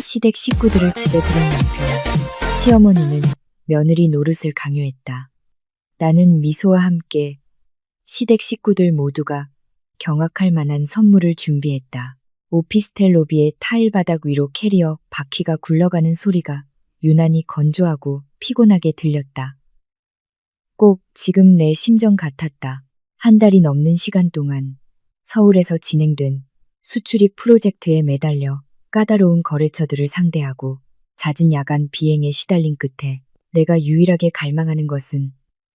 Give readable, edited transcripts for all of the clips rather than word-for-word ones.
시댁 식구들을 집에 들인 남편. 시어머니는 며느리 노릇을 강요했다. 나는 미소와 함께 시댁 식구들 모두가 경악할 만한 선물을 준비했다. 오피스텔 로비의 타일 바닥 위로 캐리어 바퀴가 굴러가는 소리가 유난히 건조하고 피곤하게 들렸다. 꼭 지금 내 심정 같았다. 한 달이 넘는 시간 동안 서울에서 진행된 수출입 프로젝트에 매달려 까다로운 거래처들을 상대하고 잦은 야간 비행에 시달린 끝에 내가 유일하게 갈망하는 것은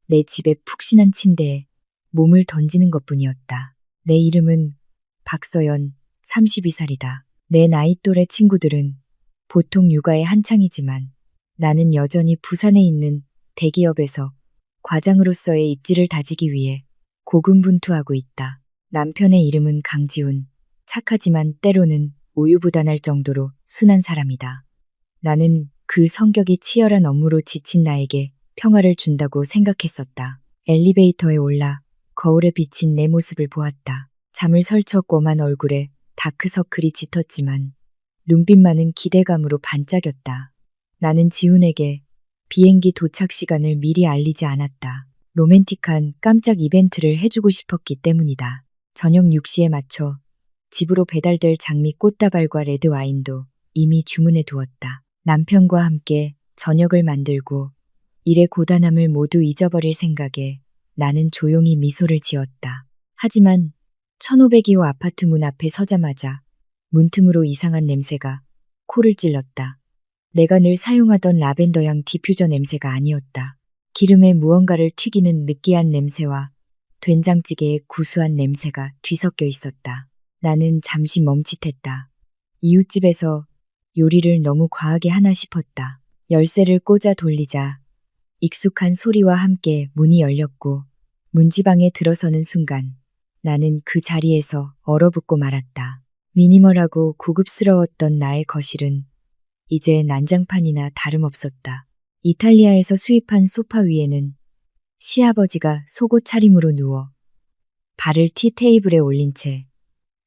내 집의 푹신한 침대에 몸을 던지는 것뿐이었다. 내 이름은 박서연, 32살이다. 내 나이 또래 친구들은 보통 육아에 한창이지만 나는 여전히 부산에 있는 대기업에서 과장으로서의 입지를 다지기 위해 고군분투하고 있다. 남편의 이름은 강지훈. 착하지만 때로는 우유부단할 정도로 순한 사람이다. 나는 그 성격이 치열한 업무로 지친 나에게 평화를 준다고 생각했었다. 엘리베이터에 올라 거울에 비친 내 모습을 보았다. 잠을 설쳐 꼬만 얼굴에 다크서클이 짙었지만 눈빛만은 기대감으로 반짝였다. 나는 지훈에게 비행기 도착 시간을 미리 알리지 않았다. 로맨틱한 깜짝 이벤트를 해주고 싶었기 때문이다. 저녁 6시에 맞춰 집으로 배달될 장미 꽃다발과 레드와인도 이미 주문해 두었다. 남편과 함께 저녁을 만들고 일의 고단함을 모두 잊어버릴 생각에 나는 조용히 미소를 지었다. 하지만 1502호 아파트 문 앞에 서자마자 문틈으로 이상한 냄새가 코를 찔렀다. 내가 늘 사용하던 라벤더향 디퓨저 냄새가 아니었다. 기름에 무언가를 튀기는 느끼한 냄새와 된장찌개의 구수한 냄새가 뒤섞여 있었다. 나는 잠시 멈칫했다. 이웃집에서 요리를 너무 과하게 하나 싶었다. 열쇠를 꽂아 돌리자 익숙한 소리와 함께 문이 열렸고 문지방에 들어서는 순간 나는 그 자리에서 얼어붙고 말았다. 미니멀하고 고급스러웠던 나의 거실은 이제 난장판이나 다름없었다. 이탈리아에서 수입한 소파 위에는 시아버지가 속옷 차림으로 누워 발을 티 테이블에 올린 채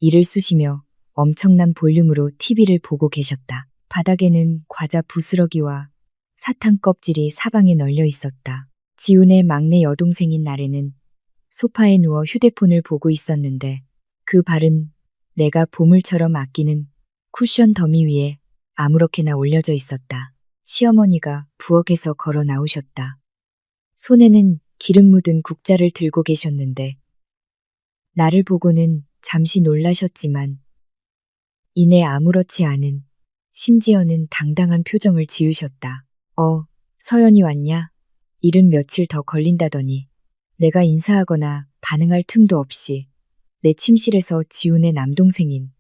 이를 쑤시며 엄청난 볼륨으로 TV를 보고 계셨다. 바닥에는 과자 부스러기와 사탕 껍질이 사방에 널려 있었다. 지훈의 막내 여동생인 나래는 소파에 누워 휴대폰을 보고 있었는데 그 발은 내가 보물처럼 아끼는 쿠션 더미 위에 아무렇게나 올려져 있었다. 시어머니가 부엌에서 걸어 나오셨다. 손에는 기름 묻은 국자를 들고 계셨는데 나를 보고는 잠시 놀라셨지만 이내 아무렇지 않은, 심지어는 당당한 표정을 지으셨다. 서연이 왔냐? 일은 며칠 더 걸린다더니 내가 인사하거나 반응할 틈도 없이 내 침실에서 지훈의 남동생인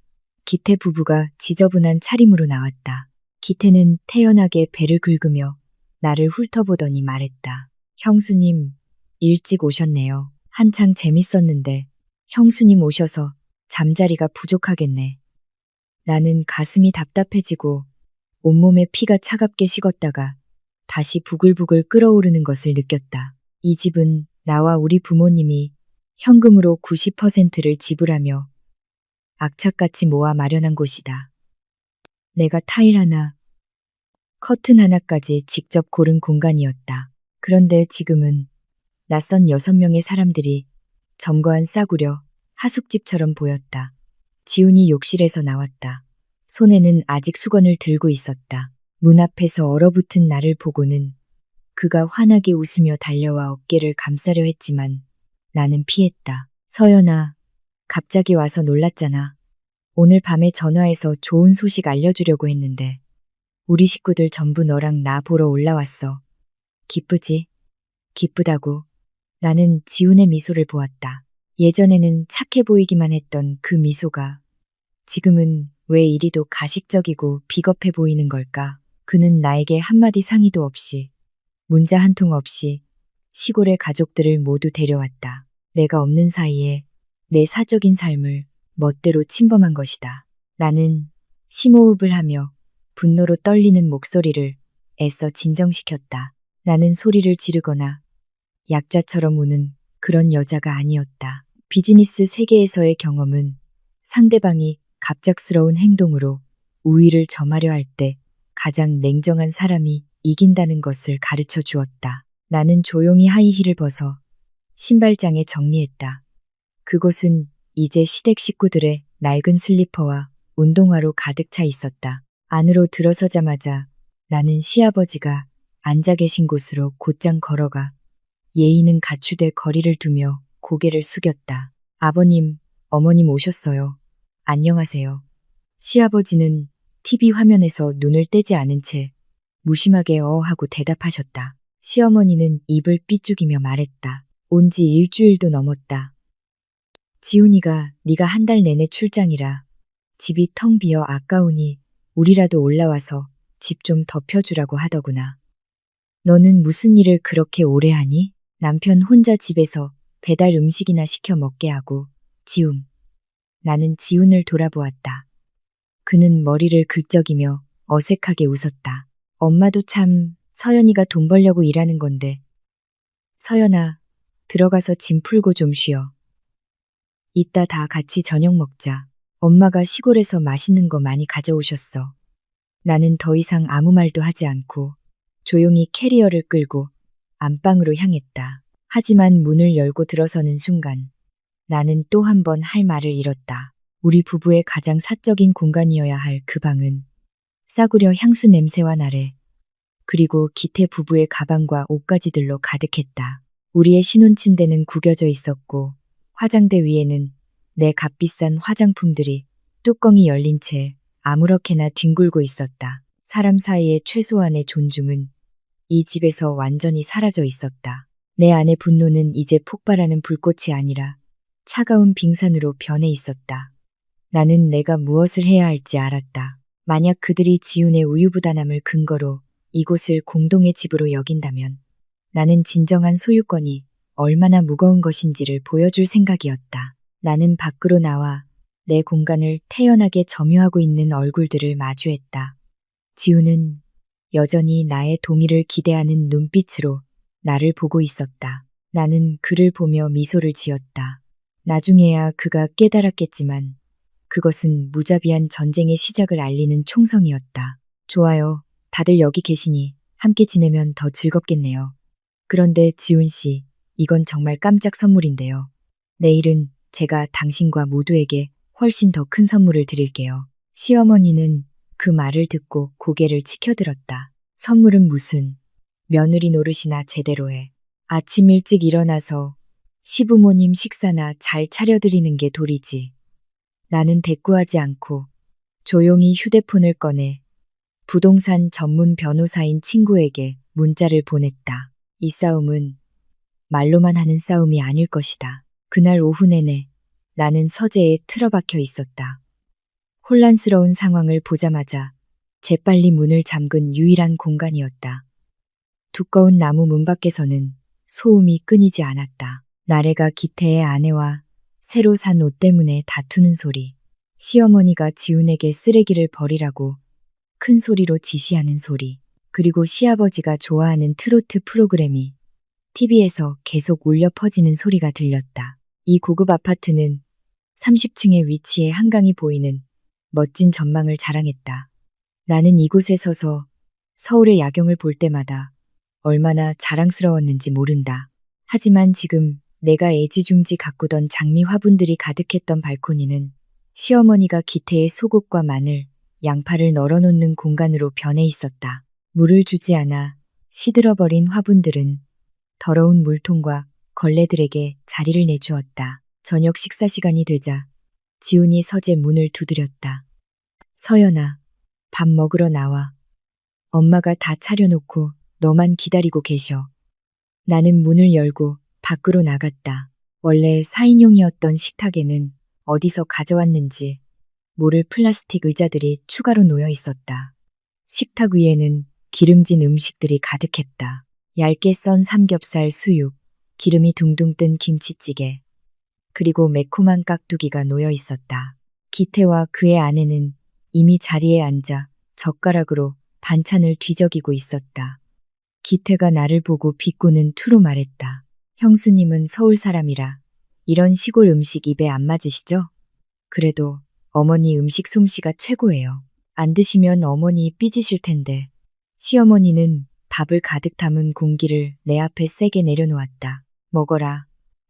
기태 부부가 지저분한 차림으로 나왔다. 기태는 태연하게 배를 긁으며 나를 훑어보더니 말했다. 형수님, 일찍 오셨네요. 한창 재밌었는데 형수님 오셔서 잠자리가 부족하겠네. 나는 가슴이 답답해지고 온몸에 피가 차갑게 식었다가 다시 부글부글 끓어오르는 것을 느꼈다. 이 집은 나와 우리 부모님이 현금으로 90%를 지불하며 악착같이 모아 마련한 곳이다. 내가 타일 하나, 커튼 하나까지 직접 고른 공간이었다. 그런데 지금은 낯선 6명의 사람들이 점거한 싸구려 하숙집처럼 보였다. 지훈이 욕실에서 나왔다. 손에는 아직 수건을 들고 있었다. 문 앞에서 얼어붙은 나를 보고는 그가 환하게 웃으며 달려와 어깨를 감싸려 했지만 나는 피했다. 서연아, 갑자기 와서 놀랐잖아. 오늘 밤에 전화해서 좋은 소식 알려주려고 했는데 우리 식구들 전부 너랑 나 보러 올라왔어. 기쁘지? 기쁘다고. 나는 지훈의 미소를 보았다. 예전에는 착해 보이기만 했던 그 미소가 지금은 왜 이리도 가식적이고 비겁해 보이는 걸까? 그는 나에게 한마디 상의도 없이 문자 한 통 없이 시골의 가족들을 모두 데려왔다. 내가 없는 사이에 내 사적인 삶을 멋대로 침범한 것이다. 나는 심호흡을 하며 분노로 떨리는 목소리를 애써 진정시켰다. 나는 소리를 지르거나 약자처럼 우는 그런 여자가 아니었다. 비즈니스 세계에서의 경험은 상대방이 갑작스러운 행동으로 우위를 점하려 할 때 가장 냉정한 사람이 이긴다는 것을 가르쳐 주었다. 나는 조용히 하이힐을 벗어 신발장에 정리했다. 그곳은 이제 시댁 식구들의 낡은 슬리퍼와 운동화로 가득 차 있었다. 안으로 들어서자마자 나는 시아버지가 앉아 계신 곳으로 곧장 걸어가 예의는 갖추되 거리를 두며 고개를 숙였다. 아버님, 어머님 오셨어요. 안녕하세요. 시아버지는 TV 화면에서 눈을 떼지 않은 채 무심하게 하고 대답하셨다. 시어머니는 입을 삐죽이며 말했다. 온 지 일주일도 넘었다. 지훈이가 네가 한 달 내내 출장이라 집이 텅 비어 아까우니 우리라도 올라와서 집 좀 덮여주라고 하더구나. 너는 무슨 일을 그렇게 오래 하니? 남편 혼자 집에서 배달 음식이나 시켜 먹게 하고 지훈. 나는 지훈을 돌아보았다. 그는 머리를 긁적이며 어색하게 웃었다. 엄마도 참 서연이가 돈 벌려고 일하는 건데. 서연아, 들어가서 짐 풀고 좀 쉬어. 이따 다 같이 저녁 먹자. 엄마가 시골에서 맛있는 거 많이 가져오셨어. 나는 더 이상 아무 말도 하지 않고 조용히 캐리어를 끌고 안방으로 향했다. 하지만 문을 열고 들어서는 순간 나는 또 한 번 할 말을 잃었다. 우리 부부의 가장 사적인 공간이어야 할 그 방은 싸구려 향수 냄새와 나래 그리고 기태 부부의 가방과 옷가지들로 가득했다. 우리의 신혼침대는 구겨져 있었고 화장대 위에는 내 값비싼 화장품들이 뚜껑이 열린 채 아무렇게나 뒹굴고 있었다. 사람 사이의 최소한의 존중은 이 집에서 완전히 사라져 있었다. 내 안의 분노는 이제 폭발하는 불꽃이 아니라 차가운 빙산으로 변해 있었다. 나는 내가 무엇을 해야 할지 알았다. 만약 그들이 지훈의 우유부단함을 근거로 이곳을 공동의 집으로 여긴다면 나는 진정한 소유권이 얼마나 무거운 것인지를 보여줄 생각이었다. 나는 밖으로 나와 내 공간을 태연하게 점유하고 있는 얼굴들을 마주했다. 지훈은 여전히 나의 동의를 기대하는 눈빛으로 나를 보고 있었다. 나는 그를 보며 미소를 지었다. 나중에야 그가 깨달았겠지만 그것은 무자비한 전쟁의 시작을 알리는 총성이었다. 좋아요. 다들 여기 계시니 함께 지내면 더 즐겁겠네요. 그런데 지훈 씨, 이건 정말 깜짝 선물인데요. 내일은 제가 당신과 모두에게 훨씬 더 큰 선물을 드릴게요. 시어머니는 그 말을 듣고 고개를 치켜들었다. 선물은 무슨? 며느리 노릇이나 제대로 해. 아침 일찍 일어나서 시부모님 식사나 잘 차려드리는 게 도리지. 나는 대꾸하지 않고 조용히 휴대폰을 꺼내 부동산 전문 변호사인 친구에게 문자를 보냈다. 이 싸움은 말로만 하는 싸움이 아닐 것이다. 그날 오후 내내 나는 서재에 틀어박혀 있었다. 혼란스러운 상황을 보자마자 재빨리 문을 잠근 유일한 공간이었다. 두꺼운 나무 문 밖에서는 소음이 끊이지 않았다. 나래가 기태의 아내와 새로 산 옷 때문에 다투는 소리, 시어머니가 지훈에게 쓰레기를 버리라고 큰 소리로 지시하는 소리, 그리고 시아버지가 좋아하는 트로트 프로그램이 TV에서 계속 울려 퍼지는 소리가 들렸다. 이 고급 아파트는 30층에 위치해 한강이 보이는 멋진 전망을 자랑했다. 나는 이곳에 서서 서울의 야경을 볼 때마다 얼마나 자랑스러웠는지 모른다. 하지만 지금 내가 애지중지 가꾸던 장미 화분들이 가득했던 발코니는 시어머니가 기태의 속옷과 마늘, 양파를 널어놓는 공간으로 변해 있었다. 물을 주지 않아 시들어버린 화분들은 더러운 물통과 걸레들에게 자리를 내주었다. 저녁 식사 시간이 되자 지훈이 서재 문을 두드렸다. 서연아, 밥 먹으러 나와. 엄마가 다 차려놓고 너만 기다리고 계셔. 나는 문을 열고 밖으로 나갔다. 원래 4인용이었던 식탁에는 어디서 가져왔는지 모를 플라스틱 의자들이 추가로 놓여 있었다. 식탁 위에는 기름진 음식들이 가득했다. 얇게 썬 삼겹살 수육, 기름이 둥둥 뜬 김치찌개, 그리고 매콤한 깍두기가 놓여 있었다. 기태와 그의 아내는 이미 자리에 앉아 젓가락으로 반찬을 뒤적이고 있었다. 기태가 나를 보고 비꼬는 투로 말했다. 형수님은 서울 사람이라 이런 시골 음식 입에 안 맞으시죠? 그래도 어머니 음식 솜씨가 최고예요. 안 드시면 어머니 삐지실 텐데. 시어머니는 밥을 가득 담은 공기를 내 앞에 세게 내려놓았다. 먹어라.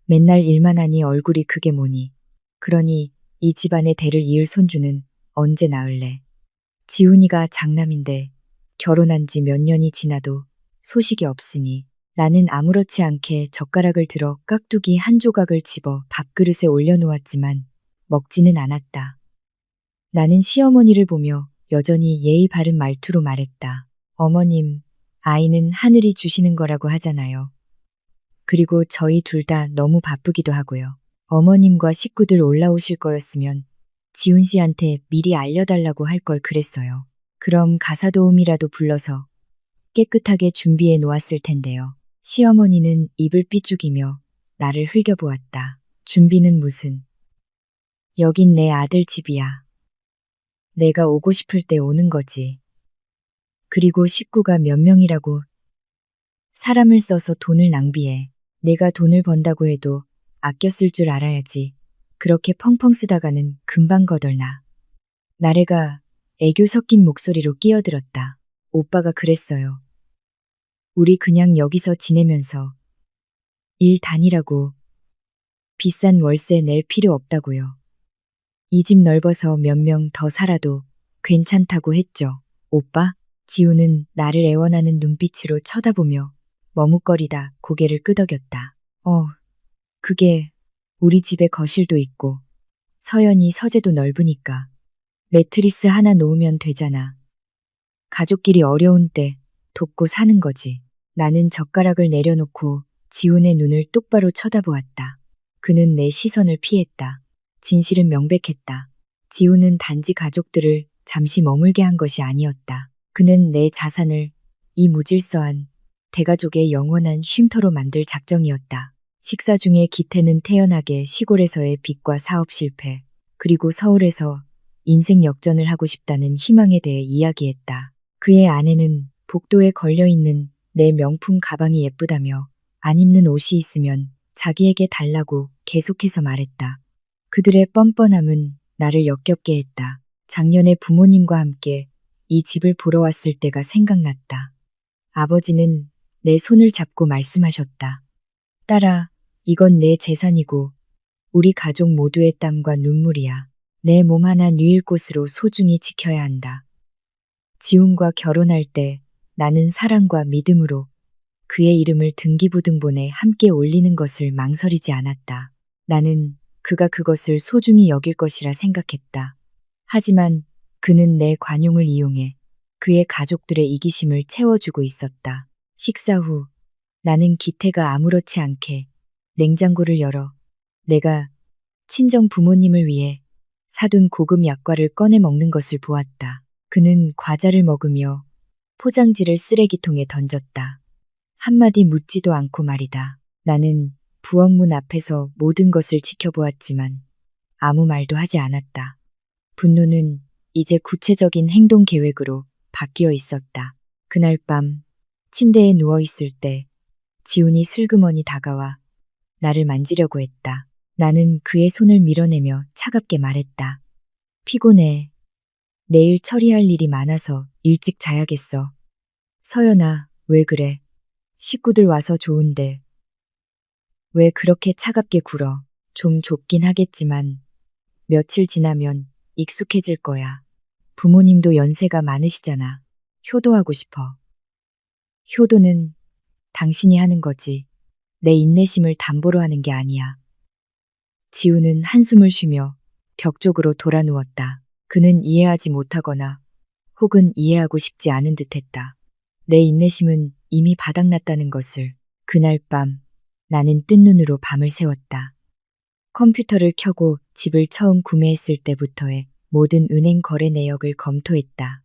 맨날 일만 하니 얼굴이 그게 뭐니. 그러니 이 집안의 대를 이을 손주는 언제 낳을래. 지훈이가 장남인데 결혼한 지 몇 년이 지나도 소식이 없으니 나는 아무렇지 않게 젓가락을 들어 깍두기 한 조각을 집어 밥그릇에 올려놓았지만 먹지는 않았다. 나는 시어머니를 보며 여전히 예의 바른 말투로 말했다. 어머님, 아이는 하늘이 주시는 거라고 하잖아요. 그리고 저희 둘 다 너무 바쁘기도 하고요. 어머님과 식구들 올라오실 거였으면 지훈 씨한테 미리 알려달라고 할 걸 그랬어요. 그럼 가사도우미라도 불러서 깨끗하게 준비해 놓았을 텐데요. 시어머니는 입을 삐죽이며 나를 흘겨보았다. 준비는 무슨. 여긴 내 아들 집이야. 내가 오고 싶을 때 오는 거지. 그리고 식구가 몇 명이라고. 사람을 써서 돈을 낭비해. 내가 돈을 번다고 해도 아껴 쓸 줄 알아야지. 그렇게 펑펑 쓰다가는 금방 거덜나. 나래가 애교 섞인 목소리로 끼어들었다. 오빠가 그랬어요. 우리 그냥 여기서 지내면서 일 다니라고. 비싼 월세 낼 필요 없다고요. 이 집 넓어서 몇 명 더 살아도 괜찮다고 했죠. 오빠? 지우는 나를 애원하는 눈빛으로 쳐다보며 머뭇거리다 고개를 끄덕였다. 그게 우리 집에 거실도 있고 서연이 서재도 넓으니까 매트리스 하나 놓으면 되잖아. 가족끼리 어려운 때 돕고 사는 거지. 나는 젓가락을 내려놓고 지훈의 눈을 똑바로 쳐다보았다. 그는 내 시선을 피했다. 진실은 명백했다. 지훈은 단지 가족들을 잠시 머물게 한 것이 아니었다. 그는 내 자산을 이 무질서한 대가족의 영원한 쉼터로 만들 작정이었다. 식사 중에 기태는 태연하게 시골에서의 빚과 사업 실패, 그리고 서울에서 인생 역전을 하고 싶다는 희망에 대해 이야기했다. 그의 아내는 복도에 걸려있는 내 명품 가방이 예쁘다며 안 입는 옷이 있으면 자기에게 달라고 계속해서 말했다. 그들의 뻔뻔함은 나를 역겹게 했다. 작년에 부모님과 함께 이 집을 보러 왔을 때가 생각났다. 아버지는 내 손을 잡고 말씀하셨다. 딸아, 이건 내 재산이고 우리 가족 모두의 땀과 눈물이야. 내 몸 하나 누일 곳으로 소중히 지켜야 한다. 지훈과 결혼할 때 나는 사랑과 믿음으로 그의 이름을 등기부등본에 함께 올리는 것을 망설이지 않았다. 나는 그가 그것을 소중히 여길 것이라 생각했다. 하지만 그는 내 관용을 이용해 그의 가족들의 이기심을 채워주고 있었다. 식사 후 나는 기태가 아무렇지 않게 냉장고를 열어 내가 친정 부모님을 위해 사둔 고급 약과를 꺼내 먹는 것을 보았다. 그는 과자를 먹으며 포장지를 쓰레기통에 던졌다. 한마디 묻지도 않고 말이다. 나는 부엌문 앞에서 모든 것을 지켜보았지만 아무 말도 하지 않았다. 분노는 이제 구체적인 행동 계획으로 바뀌어 있었다. 그날 밤 침대에 누워있을 때 지훈이 슬그머니 다가와 나를 만지려고 했다. 나는 그의 손을 밀어내며 차갑게 말했다. 피곤해. 내일 처리할 일이 많아서 일찍 자야겠어. 서연아, 왜 그래? 식구들 와서 좋은데. 왜 그렇게 차갑게 굴어? 좀 좁긴 하겠지만 며칠 지나면 익숙해질 거야. 부모님도 연세가 많으시잖아. 효도하고 싶어. 효도는 당신이 하는 거지. 내 인내심을 담보로 하는 게 아니야. 지우는 한숨을 쉬며 벽 쪽으로 돌아 누웠다. 그는 이해하지 못하거나 혹은 이해하고 싶지 않은 듯했다. 내 인내심은 이미 바닥났다는 것을. 그날 밤 나는 뜬 눈으로 밤을 새웠다. 컴퓨터를 켜고 집을 처음 구매했을 때부터의 모든 은행 거래 내역을 검토했다.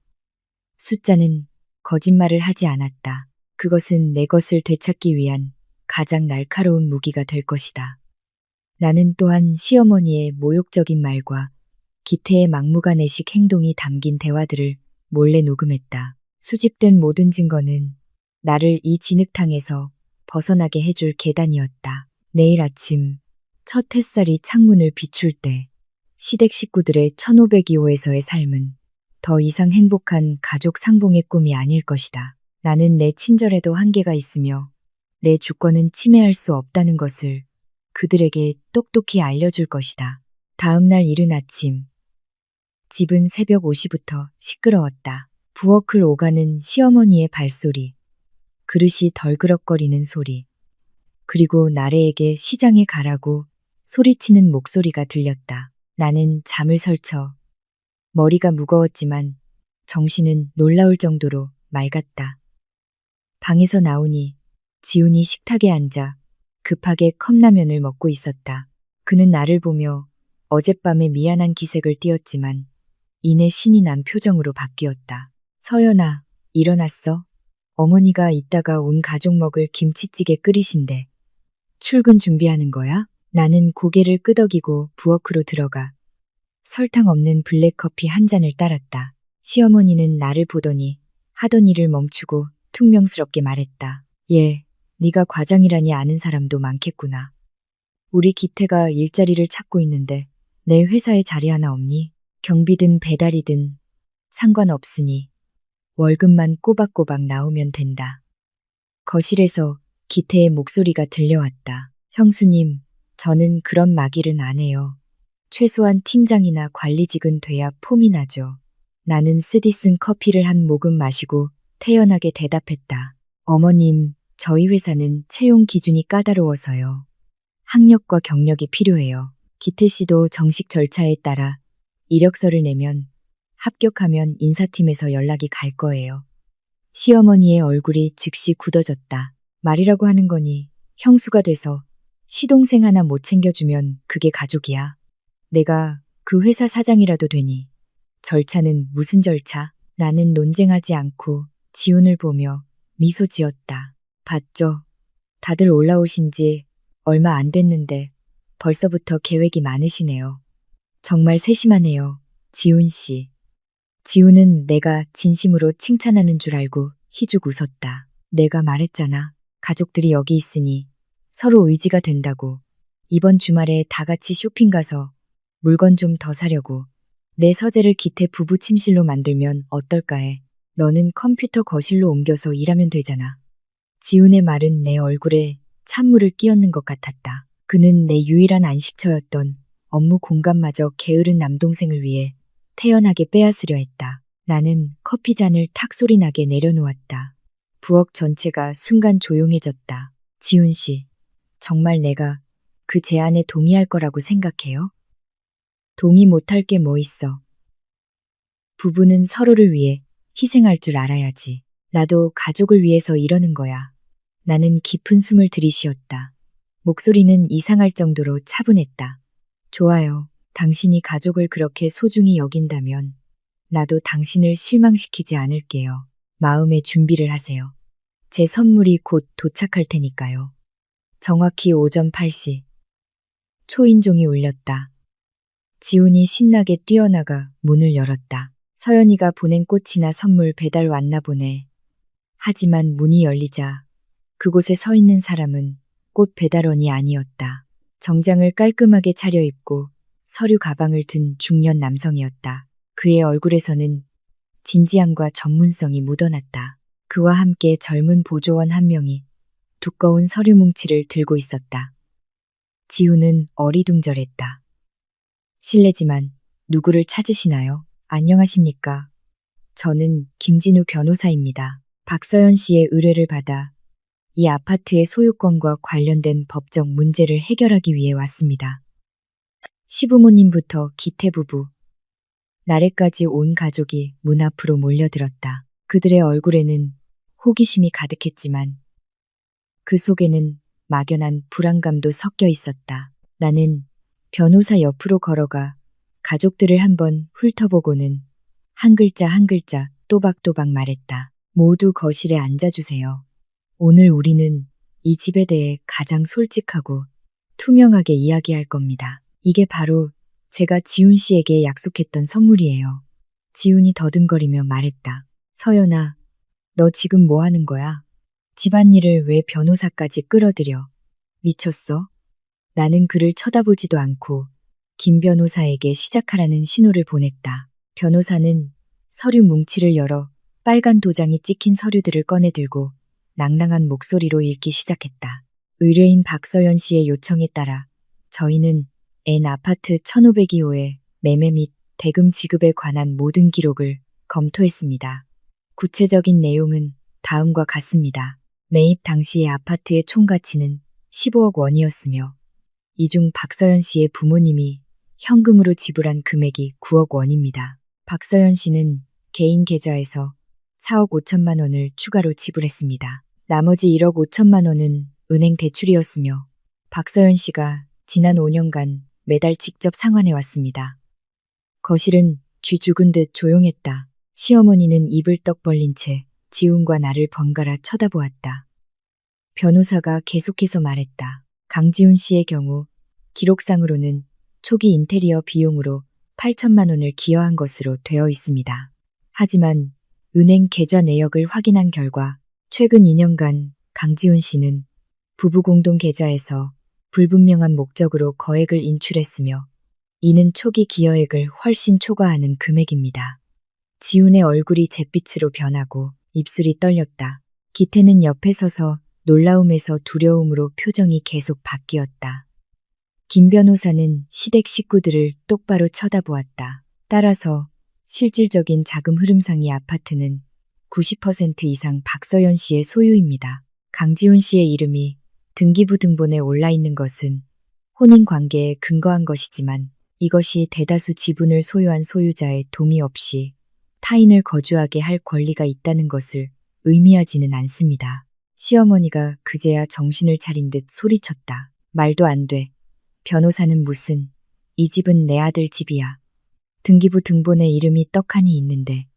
숫자는 거짓말을 하지 않았다. 그것은 내 것을 되찾기 위한 가장 날카로운 무기가 될 것이다. 나는 또한 시어머니의 모욕적인 말과 기태의 막무가내식 행동이 담긴 대화들을 몰래 녹음했다. 수집된 모든 증거는 나를 이 진흙탕에서 벗어나게 해줄 계단이었다. 내일 아침 첫 햇살이 창문을 비출 때 시댁 식구들의 1502호에서의 삶은 더 이상 행복한 가족 상봉의 꿈이 아닐 것이다. 나는 내 친절에도 한계가 있으며 내 주권은 침해할 수 없다는 것을 그들에게 똑똑히 알려줄 것이다. 다음 날 이른 아침. 집은 새벽 5시부터 시끄러웠다. 부엌을 오가는 시어머니의 발소리, 그릇이 덜그럭거리는 소리, 그리고 나래에게 시장에 가라고 소리치는 목소리가 들렸다. 나는 잠을 설쳐 머리가 무거웠지만 정신은 놀라울 정도로 맑았다. 방에서 나오니 지훈이 식탁에 앉아 급하게 컵라면을 먹고 있었다. 그는 나를 보며 어젯밤에 미안한 기색을 띄었지만 이내 신이 난 표정으로 바뀌었다. 서연아, 일어났어? 어머니가 이따가 온 가족 먹을 김치찌개 끓이신대. 출근 준비하는 거야? 나는 고개를 끄덕이고 부엌으로 들어가 설탕 없는 블랙커피 한 잔을 따랐다. 시어머니는 나를 보더니 하던 일을 멈추고 퉁명스럽게 말했다. 예, 네가 과장이라니 아는 사람도 많겠구나. 우리 기태가 일자리를 찾고 있는데 내 회사에 자리 하나 없니? 경비든 배달이든 상관없으니 월급만 꼬박꼬박 나오면 된다. 거실에서 기태의 목소리가 들려왔다. 형수님, 저는 그런 막일은 안 해요. 최소한 팀장이나 관리직은 돼야 폼이 나죠. 나는 쓰디 쓴 커피를 한 모금 마시고 태연하게 대답했다. 어머님, 저희 회사는 채용 기준이 까다로워서요. 학력과 경력이 필요해요. 기태 씨도 정식 절차에 따라 이력서를 내면 합격하면 인사팀에서 연락이 갈 거예요. 시어머니의 얼굴이 즉시 굳어졌다. 말이라고 하는 거니 형수가 돼서 시동생 하나 못 챙겨주면 그게 가족이야. 내가 그 회사 사장이라도 되니 절차는 무슨 절차? 나는 논쟁하지 않고 지훈을 보며 미소 지었다. 봤죠? 다들 올라오신 지 얼마 안 됐는데 벌써부터 계획이 많으시네요. 정말 세심하네요, 지훈 씨. 지훈은 내가 진심으로 칭찬하는 줄 알고 희죽 웃었다. 내가 말했잖아. 가족들이 여기 있으니 서로 의지가 된다고. 이번 주말에 다 같이 쇼핑 가서 물건 좀 더 사려고. 내 서재를 기태 부부 침실로 만들면 어떨까 해. 너는 컴퓨터 거실로 옮겨서 일하면 되잖아. 지훈의 말은 내 얼굴에 찬물을 끼얹는 것 같았다. 그는 내 유일한 안식처였던 업무 공간마저 게으른 남동생을 위해 태연하게 빼앗으려 했다. 나는 커피잔을 탁 소리나게 내려놓았다. 부엌 전체가 순간 조용해졌다. 지훈 씨, 정말 내가 그 제안에 동의할 거라고 생각해요? 동의 못할 게 뭐 있어. 부부는 서로를 위해 희생할 줄 알아야지. 나도 가족을 위해서 이러는 거야. 나는 깊은 숨을 들이쉬었다. 목소리는 이상할 정도로 차분했다. 좋아요. 당신이 가족을 그렇게 소중히 여긴다면 나도 당신을 실망시키지 않을게요. 마음의 준비를 하세요. 제 선물이 곧 도착할 테니까요. 정확히 오전 8시. 초인종이 울렸다. 지훈이 신나게 뛰어나가 문을 열었다. 서연이가 보낸 꽃이나 선물 배달 왔나 보네. 하지만 문이 열리자 그곳에 서 있는 사람은 꽃 배달원이 아니었다. 정장을 깔끔하게 차려입고 서류 가방을 든 중년 남성이었다. 그의 얼굴에서는 진지함과 전문성이 묻어났다. 그와 함께 젊은 보조원 한 명이 두꺼운 서류 뭉치를 들고 있었다. 지훈은 어리둥절했다. 실례지만 누구를 찾으시나요? 안녕하십니까? 저는 김진우 변호사입니다. 박서연 씨의 의뢰를 받아 이 아파트의 소유권과 관련된 법적 문제를 해결하기 위해 왔습니다. 시부모님부터 기태 부부, 나래까지 온 가족이 문 앞으로 몰려들었다. 그들의 얼굴에는 호기심이 가득했지만 그 속에는 막연한 불안감도 섞여 있었다. 나는 변호사 옆으로 걸어가 가족들을 한번 훑어보고는 한 글자 한 글자 또박또박 말했다. 모두 거실에 앉아주세요. 오늘 우리는 이 집에 대해 가장 솔직하고 투명하게 이야기할 겁니다. 이게 바로 제가 지훈 씨에게 약속했던 선물이에요. 지훈이 더듬거리며 말했다. 서연아, 너 지금 뭐 하는 거야? 집안일을 왜 변호사까지 끌어들여? 미쳤어? 나는 그를 쳐다보지도 않고 김 변호사에게 시작하라는 신호를 보냈다. 변호사는 서류 뭉치를 열어 빨간 도장이 찍힌 서류들을 꺼내들고 낭낭한 목소리로 읽기 시작했다. 의뢰인 박서연 씨의 요청에 따라 저희는 N 아파트 1502호의 매매 및 대금 지급에 관한 모든 기록을 검토했습니다. 구체적인 내용은 다음과 같습니다. 매입 당시의 아파트의 총 가치는 15억 원이었으며 이 중 박서연 씨의 부모님이 현금으로 지불한 금액이 9억 원입니다. 박서연 씨는 개인 계좌에서 4억 5천만 원을 추가로 지불했습니다. 나머지 1억 5천만 원은 은행 대출이었으며 박서연 씨가 지난 5년간 매달 직접 상환해 왔습니다. 거실은 쥐 죽은 듯 조용했다. 시어머니는 입을 떡 벌린 채 지훈과 나를 번갈아 쳐다보았다. 변호사가 계속해서 말했다. 강지훈 씨의 경우 기록상으로는 초기 인테리어 비용으로 8천만 원을 기여한 것으로 되어 있습니다. 하지만 은행 계좌 내역을 확인한 결과 최근 2년간 강지훈 씨는 부부 공동 계좌에서 불분명한 목적으로 거액을 인출했으며 이는 초기 기여액을 훨씬 초과하는 금액입니다. 지훈의 얼굴이 잿빛으로 변하고 입술이 떨렸다. 기태는 옆에 서서 놀라움에서 두려움으로 표정이 계속 바뀌었다. 김 변호사는 시댁 식구들을 똑바로 쳐다보았다. 따라서 실질적인 자금 흐름상 이 아파트는 90% 이상 박서연 씨의 소유입니다. 강지훈 씨의 이름이 등기부 등본에 올라 있는 것은 혼인 관계에 근거한 것이지만 이것이 대다수 지분을 소유한 소유자의 동의 없이 타인을 거주하게 할 권리가 있다는 것을 의미하지는 않습니다. 시어머니가 그제야 정신을 차린 듯 소리쳤다. 말도 안 돼. 변호사는 무슨, 이 집은 내 아들 집이야. 등기부 등본에 이름이 떡하니 있는데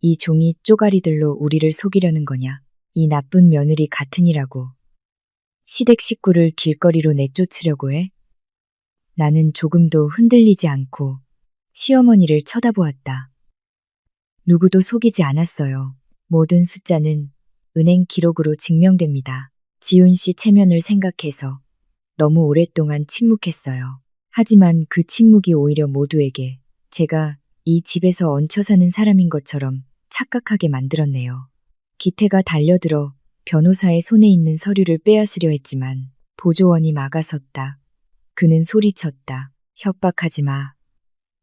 이 종이 쪼가리들로 우리를 속이려는 거냐. 이 나쁜 며느리 같으니라고. 시댁 식구를 길거리로 내쫓으려고 해? 나는 조금도 흔들리지 않고 시어머니를 쳐다보았다. 누구도 속이지 않았어요. 모든 숫자는 은행 기록으로 증명됩니다. 지훈 씨 체면을 생각해서 너무 오랫동안 침묵했어요. 하지만 그 침묵이 오히려 모두에게 제가 이 집에서 얹혀 사는 사람인 것처럼 착각하게 만들었네요. 기태가 달려들어 변호사의 손에 있는 서류를 빼앗으려 했지만 보조원이 막아섰다. 그는 소리쳤다. 협박하지 마.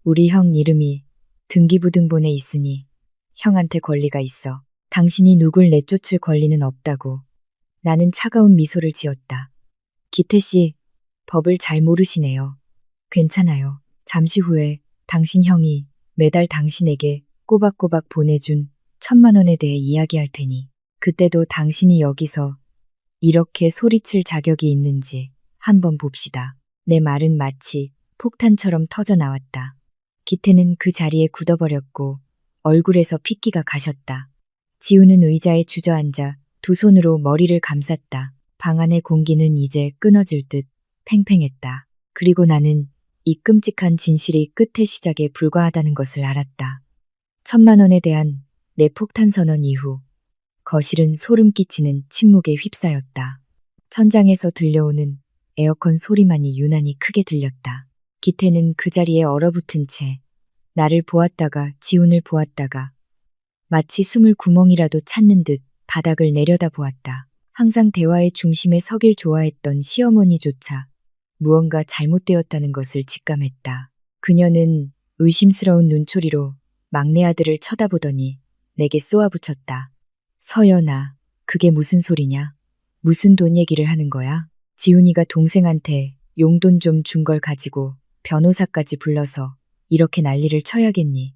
우리 형 이름이 등기부 등본에 있으니 형한테 권리가 있어. 당신이 누굴 내쫓을 권리는 없다고. 나는 차가운 미소를 지었다. 기태 씨, 법을 잘 모르시네요. 괜찮아요. 잠시 후에 당신 형이 매달 당신에게 꼬박꼬박 보내준 1,000만 원에 대해 이야기할 테니 그때도 당신이 여기서 이렇게 소리칠 자격이 있는지 한번 봅시다. 내 말은 마치 폭탄처럼 터져 나왔다. 기태는 그 자리에 굳어버렸고 얼굴에서 핏기가 가셨다. 지우는 의자에 주저앉아 두 손으로 머리를 감쌌다. 방 안의 공기는 이제 끊어질 듯 팽팽했다. 그리고 나는 이 끔찍한 진실이 끝의 시작에 불과하다는 것을 알았다. 1,000만 원에 대한 내 폭탄 선언 이후 거실은 소름 끼치는 침묵에 휩싸였다. 천장에서 들려오는 에어컨 소리만이 유난히 크게 들렸다. 기태는 그 자리에 얼어붙은 채 나를 보았다가 지훈을 보았다가 마치 숨을 구멍이라도 찾는 듯 바닥을 내려다보았다. 항상 대화의 중심에 서길 좋아했던 시어머니조차 무언가 잘못되었다는 것을 직감했다. 그녀는 의심스러운 눈초리로 막내 아들을 쳐다보더니 내게 쏘아붙였다. 서연아, 그게 무슨 소리냐? 무슨 돈 얘기를 하는 거야? 지훈이가 동생한테 용돈 좀 준 걸 가지고 변호사까지 불러서 이렇게 난리를 쳐야겠니?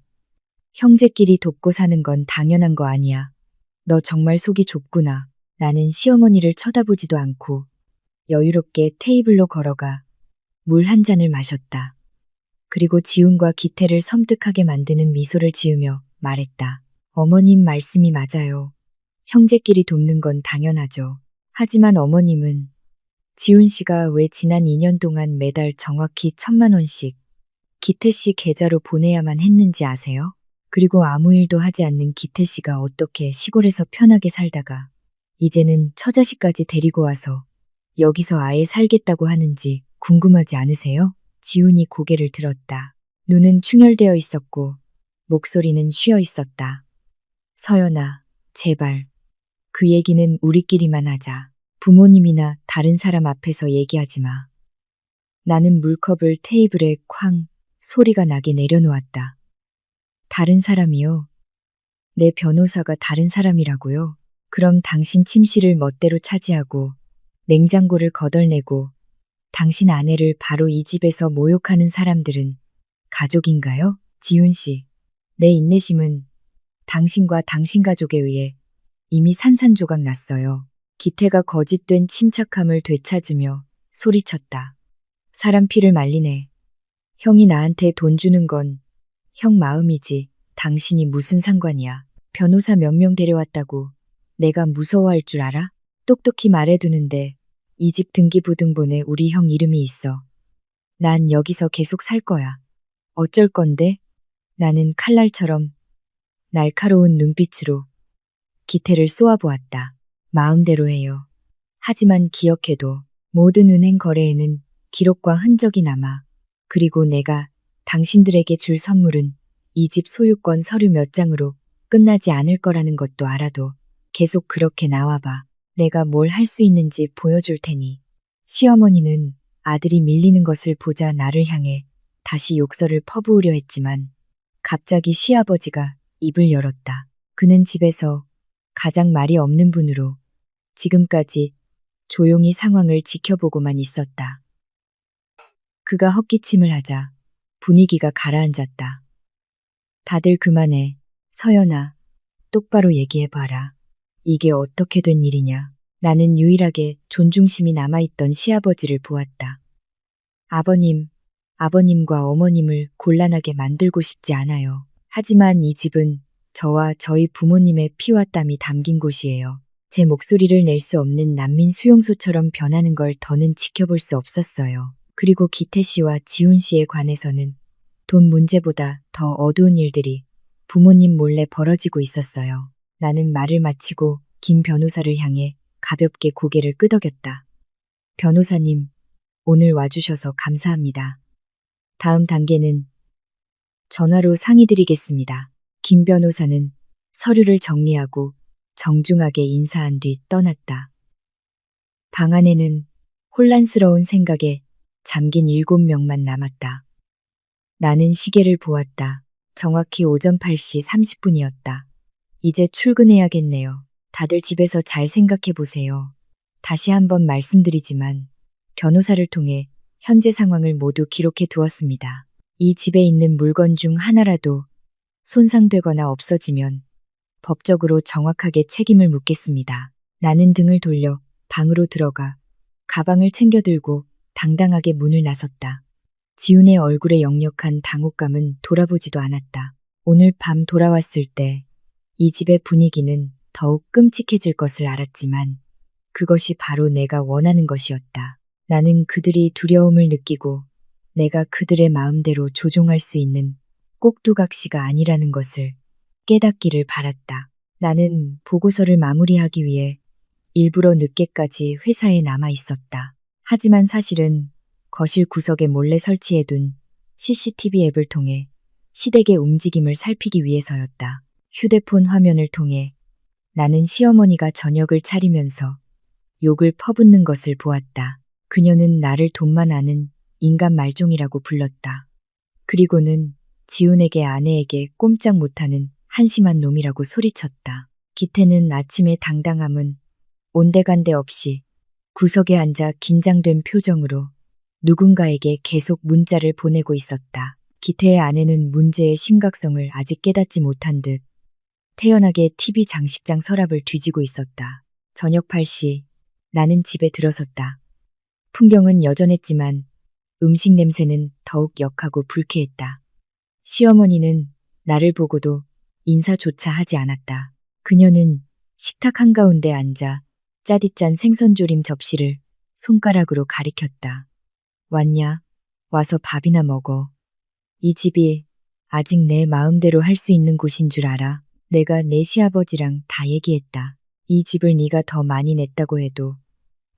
형제끼리 돕고 사는 건 당연한 거 아니야. 너 정말 속이 좁구나. 나는 시어머니를 쳐다보지도 않고 여유롭게 테이블로 걸어가 물 한 잔을 마셨다. 그리고 지훈과 기태를 섬뜩하게 만드는 미소를 지으며 말했다. 어머님 말씀이 맞아요. 형제끼리 돕는 건 당연하죠. 하지만 어머님은 지훈 씨가 왜 지난 2년 동안 매달 정확히 1,000만 원씩 기태 씨 계좌로 보내야만 했는지 아세요? 그리고 아무 일도 하지 않는 기태 씨가 어떻게 시골에서 편하게 살다가 이제는 처자식까지 데리고 와서 여기서 아예 살겠다고 하는지 궁금하지 않으세요? 지훈이 고개를 들었다. 눈은 충혈되어 있었고 목소리는 쉬어 있었다. 서연아, 제발. 그 얘기는 우리끼리만 하자. 부모님이나 다른 사람 앞에서 얘기하지 마. 나는 물컵을 테이블에 쾅 소리가 나게 내려놓았다. 다른 사람이요? 내 변호사가 다른 사람이라고요? 그럼 당신 침실을 멋대로 차지하고 냉장고를 거덜내고 당신 아내를 바로 이 집에서 모욕하는 사람들은 가족인가요? 지훈 씨, 내 인내심은 당신과 당신 가족에 의해 이미 산산조각 났어요. 기태가 거짓된 침착함을 되찾으며 소리쳤다. 사람 피를 말리네. 형이 나한테 돈 주는 건 형 마음이지 당신이 무슨 상관이야. 변호사 몇 명 데려왔다고 내가 무서워할 줄 알아? 똑똑히 말해두는데 이 집 등기부등본에 우리 형 이름이 있어. 난 여기서 계속 살 거야. 어쩔 건데? 나는 칼날처럼 날카로운 눈빛으로 기태를 쏘아보았다. 마음대로 해요. 하지만 기억해도 모든 은행 거래에는 기록과 흔적이 남아. 그리고 내가 당신들에게 줄 선물은 이 집 소유권 서류 몇 장으로 끝나지 않을 거라는 것도 알아도 계속 그렇게 나와봐. 내가 뭘 할 수 있는지 보여줄 테니. 시어머니는 아들이 밀리는 것을 보자 나를 향해 다시 욕설을 퍼부으려 했지만 갑자기 시아버지가 입을 열었다. 그는 집에서 가장 말이 없는 분으로 지금까지 조용히 상황을 지켜보고만 있었다. 그가 헛기침을 하자 분위기가 가라앉았다. 다들 그만해. 서연아, 똑바로 얘기해봐라. 이게 어떻게 된 일이냐. 나는 유일하게 존중심이 남아있던 시아버지를 보았다. 아버님과 어머님을 곤란하게 만들고 싶지 않아요. 하지만 이 집은 저와 저희 부모님의 피와 땀이 담긴 곳이에요. 제 목소리를 낼 수 없는 난민 수용소처럼 변하는 걸 더는 지켜볼 수 없었어요. 그리고 기태 씨와 지훈 씨에 관해서는 돈 문제보다 더 어두운 일들이 부모님 몰래 벌어지고 있었어요. 나는 말을 마치고 김 변호사를 향해 가볍게 고개를 끄덕였다. 변호사님, 오늘 와주셔서 감사합니다. 다음 단계는 전화로 상의드리겠습니다. 김 변호사는 서류를 정리하고 정중하게 인사한 뒤 떠났다. 방 안에는 혼란스러운 생각에 잠긴 7명만 남았다. 나는 시계를 보았다. 정확히 오전 8시 30분이었다. 이제 출근해야겠네요. 다들 집에서 잘 생각해 보세요. 다시 한번 말씀드리지만 변호사를 통해 현재 상황을 모두 기록해 두었습니다. 이 집에 있는 물건 중 하나라도 손상되거나 없어지면 법적으로 정확하게 책임을 묻겠습니다. 나는 등을 돌려 방으로 들어가 가방을 챙겨 들고 당당하게 문을 나섰다. 지훈의 얼굴에 역력한 당혹감은 돌아보지도 않았다. 오늘 밤 돌아왔을 때 이 집의 분위기는 더욱 끔찍해질 것을 알았지만 그것이 바로 내가 원하는 것이었다. 나는 그들이 두려움을 느끼고 내가 그들의 마음대로 조종할 수 있는 꼭두각시가 아니라는 것을 깨닫기를 바랐다. 나는 보고서를 마무리하기 위해 일부러 늦게까지 회사에 남아 있었다. 하지만 사실은 거실 구석에 몰래 설치해둔 CCTV 앱을 통해 시댁의 움직임을 살피기 위해서였다. 휴대폰 화면을 통해 나는 시어머니가 저녁을 차리면서 욕을 퍼붓는 것을 보았다. 그녀는 나를 돈만 아는 인간 말종이라고 불렀다. 그리고는 지훈에게 아내에게 꼼짝 못하는 한심한 놈이라고 소리쳤다. 기태는 아침의 당당함은 온데간데 없이 구석에 앉아 긴장된 표정으로 누군가에게 계속 문자를 보내고 있었다. 기태의 아내는 문제의 심각성을 아직 깨닫지 못한 듯 태연하게 TV 장식장 서랍을 뒤지고 있었다. 저녁 8시 나는 집에 들어섰다. 풍경은 여전했지만 음식 냄새는 더욱 역하고 불쾌했다. 시어머니는 나를 보고도 인사조차 하지 않았다. 그녀는 식탁 한가운데 앉아 짜디짠 생선조림 접시를 손가락으로 가리켰다. 왔냐? 와서 밥이나 먹어. 이 집이 아직 내 마음대로 할 수 있는 곳인 줄 알아. 내가 내 시아버지랑 다 얘기했다. 이 집을 네가 더 많이 냈다고 해도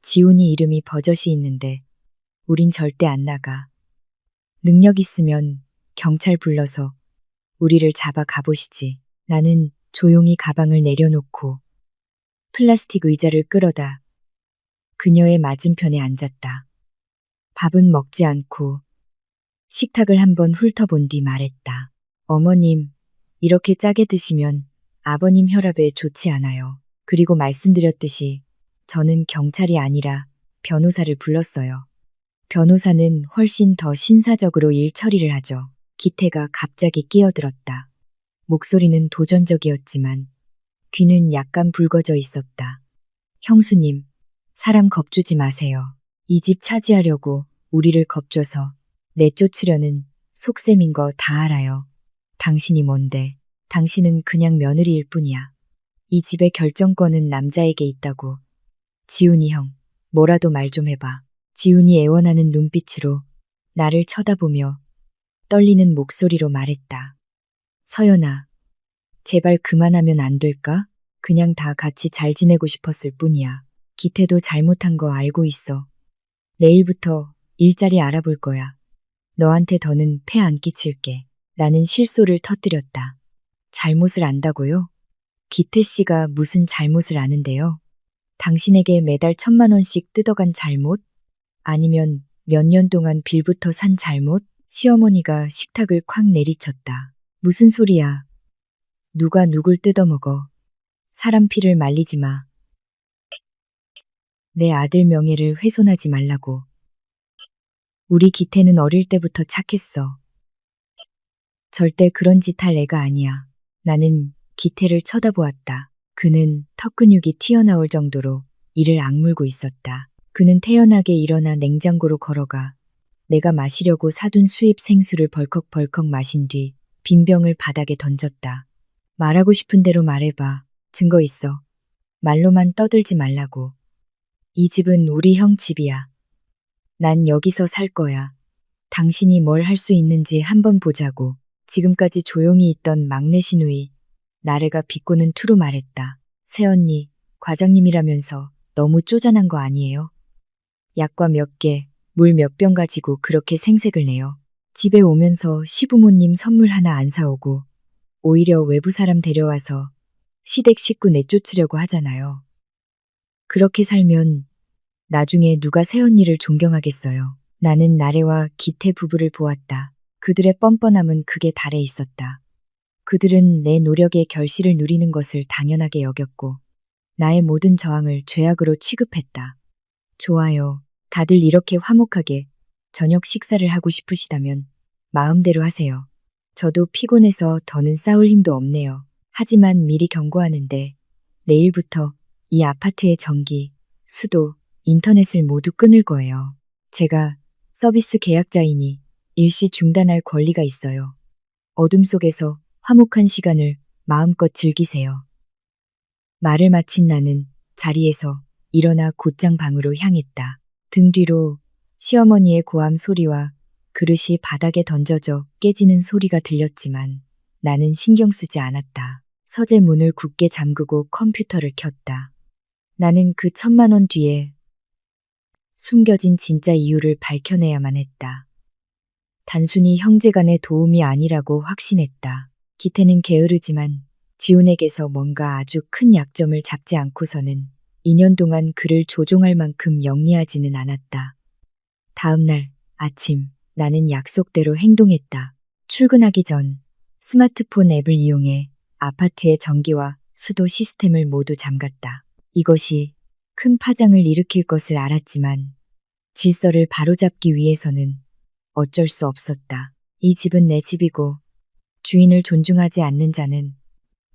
지훈이 이름이 버젓이 있는데 우린 절대 안 나가. 능력 있으면 경찰 불러서 우리를 잡아 가보시지. 나는 조용히 가방을 내려놓고 플라스틱 의자를 끌어다 그녀의 맞은편에 앉았다. 밥은 먹지 않고 식탁을 한번 훑어본 뒤 말했다. 어머님, 이렇게 짜게 드시면 아버님 혈압에 좋지 않아요. 그리고 말씀드렸듯이 저는 경찰이 아니라 변호사를 불렀어요. 변호사는 훨씬 더 신사적으로 일 처리를 하죠. 기태가 갑자기 끼어들었다. 목소리는 도전적이었지만 귀는 약간 붉어져 있었다. 형수님, 사람 겁주지 마세요. 이 집 차지하려고 우리를 겁줘서 내쫓으려는 속셈인 거 다 알아요. 당신이 뭔데? 당신은 그냥 며느리일 뿐이야. 이 집의 결정권은 남자에게 있다고. 지훈이 형, 뭐라도 말 좀 해봐. 지훈이 애원하는 눈빛으로 나를 쳐다보며 떨리는 목소리로 말했다. 서연아, 제발 그만하면 안 될까? 그냥 다 같이 잘 지내고 싶었을 뿐이야. 기태도 잘못한 거 알고 있어. 내일부터 일자리 알아볼 거야. 너한테 더는 폐 안 끼칠게. 나는 실소를 터뜨렸다. 잘못을 안다고요? 기태 씨가 무슨 잘못을 아는데요? 당신에게 매달 1,000만 원씩 뜯어간 잘못? 아니면 몇 년 동안 빌부터 산 잘못? 시어머니가 식탁을 콱 내리쳤다. 무슨 소리야? 누가 누굴 뜯어먹어? 사람 피를 말리지 마. 내 아들 명예를 훼손하지 말라고. 우리 기태는 어릴 때부터 착했어. 절대 그런 짓 할 애가 아니야. 나는 기태를 쳐다보았다. 그는 턱근육이 튀어나올 정도로 이를 악물고 있었다. 그는 태연하게 일어나 냉장고로 걸어가 내가 마시려고 사둔 수입 생수를 벌컥벌컥 마신 뒤 빈병을 바닥에 던졌다. 말하고 싶은 대로 말해봐. 증거 있어. 말로만 떠들지 말라고. 이 집은 우리 형 집이야. 난 여기서 살 거야. 당신이 뭘 할 수 있는지 한번 보자고. 지금까지 조용히 있던 막내 시누이 나래가 비꼬는 투로 말했다. 새언니, 과장님이라면서 너무 쪼잔한 거 아니에요? 약과 몇 개, 물 몇 병 가지고 그렇게 생색을 내요. 집에 오면서 시부모님 선물 하나 안 사오고 오히려 외부 사람 데려와서 시댁 식구 내쫓으려고 하잖아요. 그렇게 살면 나중에 누가 새언니를 존경하겠어요. 나는 나래와 기태 부부를 보았다. 그들의 뻔뻔함은 극에 달해 있었다. 그들은 내 노력의 결실을 누리는 것을 당연하게 여겼고 나의 모든 저항을 죄악으로 취급했다. 좋아요. 다들 이렇게 화목하게 저녁 식사를 하고 싶으시다면 마음대로 하세요. 저도 피곤해서 더는 싸울 힘도 없네요. 하지만 미리 경고하는데 내일부터 이 아파트의 전기, 수도, 인터넷을 모두 끊을 거예요. 제가 서비스 계약자이니 일시 중단할 권리가 있어요. 어둠 속에서 화목한 시간을 마음껏 즐기세요. 말을 마친 나는 자리에서 일어나 곧장 방으로 향했다. 등 뒤로 시어머니의 고함 소리와 그릇이 바닥에 던져져 깨지는 소리가 들렸지만 나는 신경 쓰지 않았다. 서재 문을 굳게 잠그고 컴퓨터를 켰다. 나는 그 1,000만 원 뒤에 숨겨진 진짜 이유를 밝혀내야만 했다. 단순히 형제간의 도움이 아니라고 확신했다. 기태는 게으르지만 지훈에게서 뭔가 아주 큰 약점을 잡지 않고서는 2년 동안 그를 조종할 만큼 영리하지는 않았다. 다음 날 아침 나는 약속대로 행동했다. 출근하기 전 스마트폰 앱을 이용해 아파트의 전기와 수도 시스템을 모두 잠갔다. 이것이 큰 파장을 일으킬 것을 알았지만 질서를 바로잡기 위해서는 어쩔 수 없었다. 이 집은 내 집이고 주인을 존중하지 않는 자는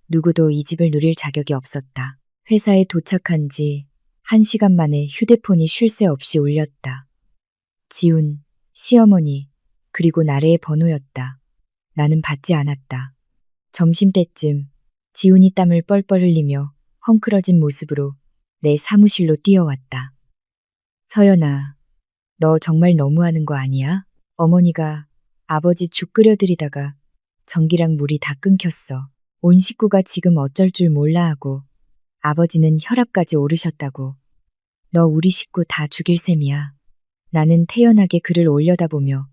누구도 이 집을 누릴 자격이 없었다. 회사에 도착한 지 1시간 만에 휴대폰이 쉴 새 없이 울렸다. 지훈, 시어머니, 그리고 나래의 번호였다. 나는 받지 않았다. 점심때쯤 지훈이 땀을 뻘뻘 흘리며 헝클어진 모습으로 내 사무실로 뛰어왔다. 서연아, 너 정말 너무하는 거 아니야? 어머니가 아버지 죽 끓여드리다가 전기랑 물이 다 끊겼어. 온 식구가 지금 어쩔 줄 몰라 하고 아버지는 혈압까지 오르셨다고. 너 우리 식구 다 죽일 셈이야. 나는 태연하게 글을 올려다보며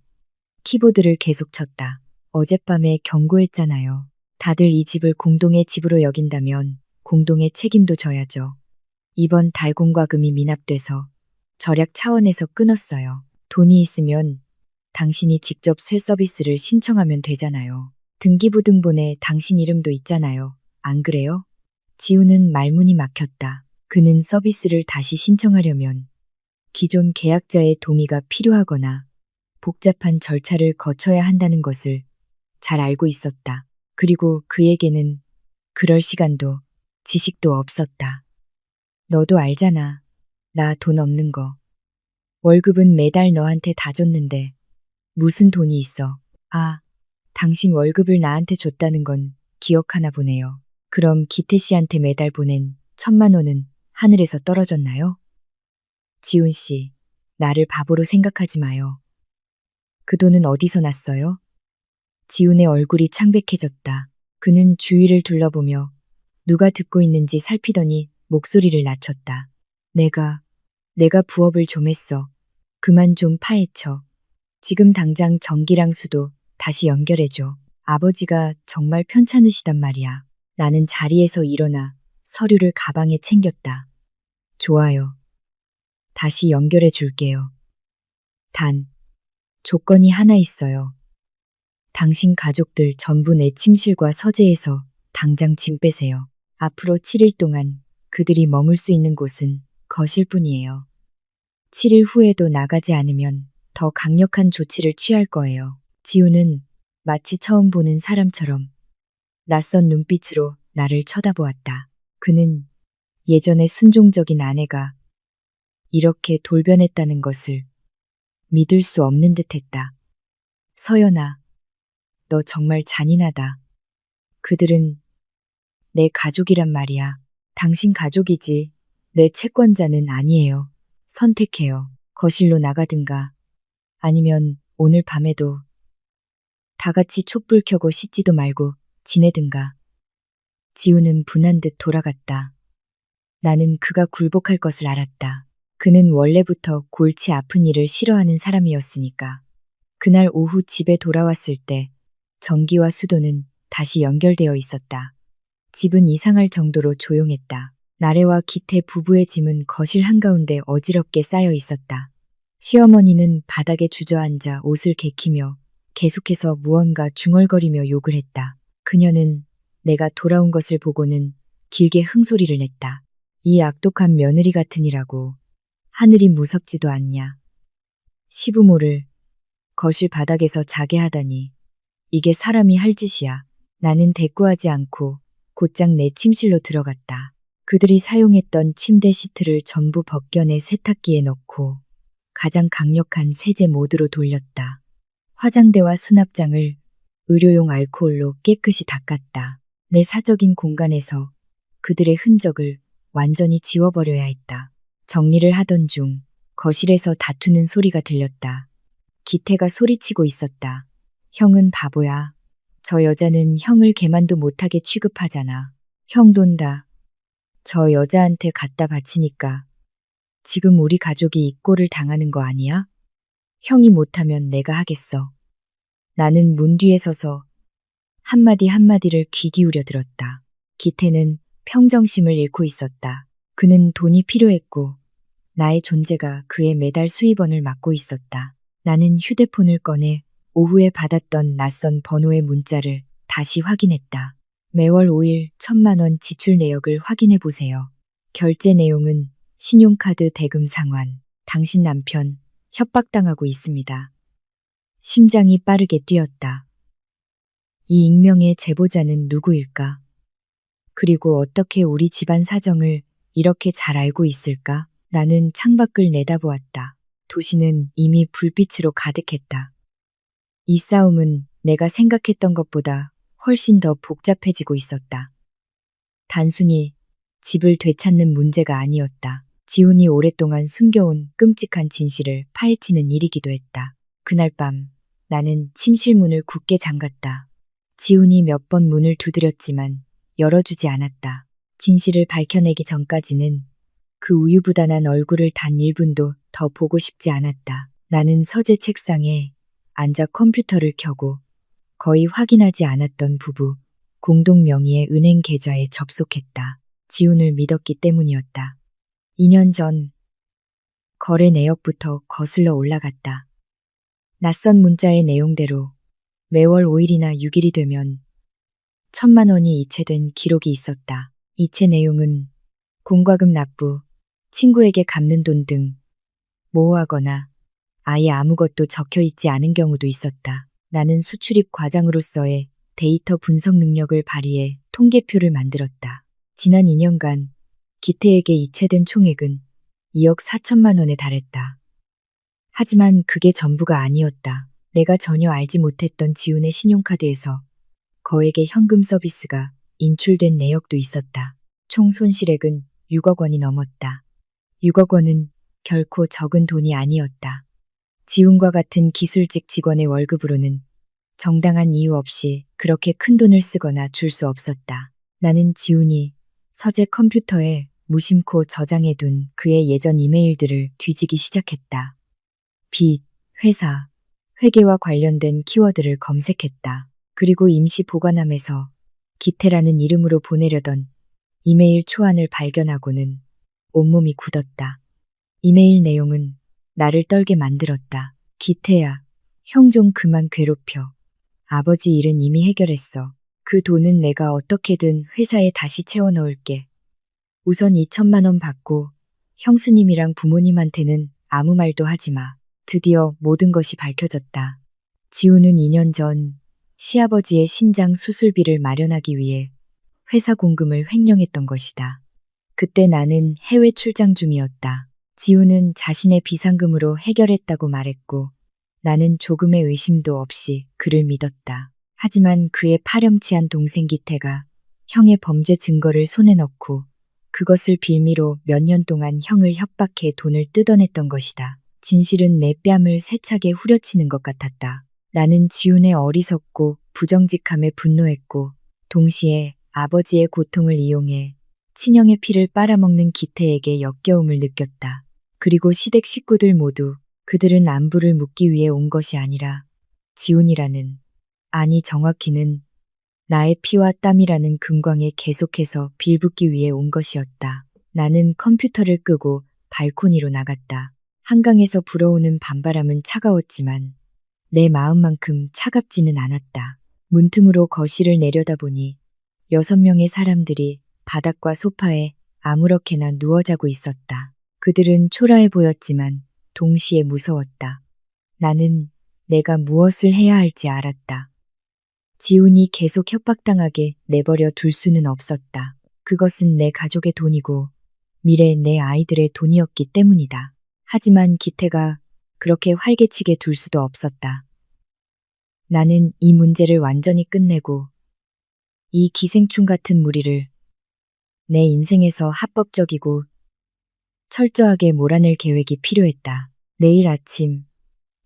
키보드를 계속 쳤다. 어젯밤에 경고했잖아요. 다들 이 집을 공동의 집으로 여긴다면 공동의 책임도 져야죠. 이번 달공과금이 미납돼서 절약 차원에서 끊었어요. 돈이 있으면 당신이 직접 새 서비스를 신청하면 되잖아요. 등기부등본에 당신 이름도 있잖아요. 안 그래요? 지우는 말문이 막혔다. 그는 서비스를 다시 신청하려면 기존 계약자의 동의가 필요하거나 복잡한 절차를 거쳐야 한다는 것을 잘 알고 있었다. 그리고 그에게는 그럴 시간도 지식도 없었다. 너도 알잖아. 나 돈 없는 거. 월급은 매달 너한테 다 줬는데 무슨 돈이 있어. 아, 당신 월급을 나한테 줬다는 건 기억하나 보네요. 그럼 기태 씨한테 매달 보낸 1,000만 원은 하늘에서 떨어졌나요? 지훈 씨, 나를 바보로 생각하지 마요. 그 돈은 어디서 났어요? 지훈의 얼굴이 창백해졌다. 그는 주위를 둘러보며 누가 듣고 있는지 살피더니 목소리를 낮췄다. 내가 부업을 좀 했어. 그만 좀 파헤쳐. 지금 당장 전기랑 수도 다시 연결해줘. 아버지가 정말 편찮으시단 말이야. 나는 자리에서 일어나 서류를 가방에 챙겼다. 좋아요. 다시 연결해 줄게요. 단, 조건이 하나 있어요. 당신 가족들 전부 내 침실과 서재에서 당장 짐 빼세요. 앞으로 7일 동안 그들이 머물 수 있는 곳은 거실뿐이에요. 7일 후에도 나가지 않으면 더 강력한 조치를 취할 거예요. 지우는 마치 처음 보는 사람처럼 낯선 눈빛으로 나를 쳐다보았다. 그는 예전의 순종적인 아내가 이렇게 돌변했다는 것을 믿을 수 없는 듯 했다. 서연아, 너 정말 잔인하다. 그들은 내 가족이란 말이야. 당신 가족이지. 내 채권자는 아니에요. 선택해요. 거실로 나가든가 아니면 오늘 밤에도 다 같이 촛불 켜고 씻지도 말고 지내든가. 지우는 분한 듯 돌아갔다. 나는 그가 굴복할 것을 알았다. 그는 원래부터 골치 아픈 일을 싫어하는 사람이었으니까. 그날 오후 집에 돌아왔을 때 전기와 수도는 다시 연결되어 있었다. 집은 이상할 정도로 조용했다. 나래와 기태 부부의 짐은 거실 한가운데 어지럽게 쌓여 있었다. 시어머니는 바닥에 주저앉아 옷을 개키며 계속해서 무언가 중얼거리며 욕을 했다. 그녀는 내가 돌아온 것을 보고는 길게 흥소리를 냈다. 이 악독한 며느리 같으니라고. 하늘이 무섭지도 않냐. 시부모를 거실 바닥에서 자게 하다니. 이게 사람이 할 짓이야. 나는 대꾸하지 않고 곧장 내 침실로 들어갔다. 그들이 사용했던 침대 시트를 전부 벗겨내 세탁기에 넣고 가장 강력한 세제 모드로 돌렸다. 화장대와 수납장을 의료용 알코올로 깨끗이 닦았다. 내 사적인 공간에서 그들의 흔적을 완전히 지워버려야 했다. 정리를 하던 중 거실에서 다투는 소리가 들렸다. 기태가 소리치고 있었다. 형은 바보야. 저 여자는 형을 개만도 못하게 취급하잖아. 형 돈다. 저 여자한테 갖다 바치니까 지금 우리 가족이 이 꼴을 당하는 거 아니야? 형이 못하면 내가 하겠어. 나는 문 뒤에 서서 한마디 한마디를 귀 기울여 들었다. 기태는 평정심을 잃고 있었다. 그는 돈이 필요했고 나의 존재가 그의 매달 수입원을 막고 있었다. 나는 휴대폰을 꺼내 오후에 받았던 낯선 번호의 문자를 다시 확인했다. 매월 5일 1,000만 원 지출 내역을 확인해 보세요. 결제 내용은 신용카드 대금 상환. 당신 남편 협박당하고 있습니다. 심장이 빠르게 뛰었다. 이 익명의 제보자는 누구일까? 그리고 어떻게 우리 집안 사정을 이렇게 잘 알고 있을까? 나는 창밖을 내다보았다. 도시는 이미 불빛으로 가득했다. 이 싸움은 내가 생각했던 것보다 훨씬 더 복잡해지고 있었다. 단순히 집을 되찾는 문제가 아니었다. 지훈이 오랫동안 숨겨온 끔찍한 진실을 파헤치는 일이기도 했다. 그날 밤 나는 침실 문을 굳게 잠갔다. 지훈이 몇 번 문을 두드렸지만 열어주지 않았다. 진실을 밝혀내기 전까지는 그 우유부단한 얼굴을 단 1분도 더 보고 싶지 않았다. 나는 서재 책상에 앉아 컴퓨터를 켜고 거의 확인하지 않았던 부부, 공동 명의의 은행 계좌에 접속했다. 지훈을 믿었기 때문이었다. 2년 전 거래 내역부터 거슬러 올라갔다. 낯선 문자의 내용대로 매월 5일이나 6일이 되면 1,000만 원이 이체된 기록이 있었다. 이체 내용은 공과금 납부, 친구에게 갚는 돈 등 모호하거나 아예 아무것도 적혀 있지 않은 경우도 있었다. 나는 수출입 과장으로서의 데이터 분석 능력을 발휘해 통계표를 만들었다. 지난 2년간 기태에게 이체된 총액은 2억 4천만 원에 달했다. 하지만 그게 전부가 아니었다. 내가 전혀 알지 못했던 지훈의 신용카드에서 거액의 현금 서비스가 인출된 내역도 있었다. 총 손실액은 6억 원이 넘었다. 6억 원은 결코 적은 돈이 아니었다. 지훈과 같은 기술직 직원의 월급으로는 정당한 이유 없이 그렇게 큰 돈을 쓰거나 줄 수 없었다. 나는 지훈이 서재 컴퓨터에 무심코 저장해둔 그의 예전 이메일들을 뒤지기 시작했다. 빚, 회사, 회계와 관련된 키워드를 검색했다. 그리고 임시 보관함에서 기태라는 이름으로 보내려던 이메일 초안을 발견하고는 온몸이 굳었다. 이메일 내용은 나를 떨게 만들었다. 기태야, 형 좀 그만 괴롭혀. 아버지 일은 이미 해결했어. 그 돈은 내가 어떻게든 회사에 다시 채워 넣을게. 우선 2천만 원 받고 형수님이랑 부모님한테는 아무 말도 하지 마. 드디어 모든 것이 밝혀졌다. 지훈은 2년 전 시아버지의 심장 수술비를 마련하기 위해 회사 공금을 횡령했던 것이다. 그때 나는 해외 출장 중이었다. 지훈은 자신의 비상금으로 해결했다고 말했고 나는 조금의 의심도 없이 그를 믿었다. 하지만 그의 파렴치한 동생 기태가 형의 범죄 증거를 손에 넣고 그것을 빌미로 몇 년 동안 형을 협박해 돈을 뜯어냈던 것이다. 진실은 내 뺨을 세차게 후려치는 것 같았다. 나는 지훈의 어리석고 부정직함에 분노했고 동시에 아버지의 고통을 이용해 친형의 피를 빨아먹는 기태에게 역겨움을 느꼈다. 그리고 시댁 식구들 모두 그들은 안부를 묻기 위해 온 것이 아니라 지훈이라는, 아니 정확히는 나의 피와 땀이라는 금광에 계속해서 빌붙기 위해 온 것이었다. 나는 컴퓨터를 끄고 발코니로 나갔다. 한강에서 불어오는 밤바람은 차가웠지만 내 마음만큼 차갑지는 않았다. 문틈으로 거실을 내려다보니 6명의 사람들이 바닥과 소파에 아무렇게나 누워 자고 있었다. 그들은 초라해 보였지만 동시에 무서웠다. 나는 내가 무엇을 해야 할지 알았다. 지훈이 계속 협박당하게 내버려 둘 수는 없었다. 그것은 내 가족의 돈이고 미래 내 아이들의 돈이었기 때문이다. 하지만 기태가 그렇게 활개치게 둘 수도 없었다. 나는 이 문제를 완전히 끝내고 이 기생충 같은 무리를 내 인생에서 합법적이고 철저하게 몰아낼 계획이 필요했다. 내일 아침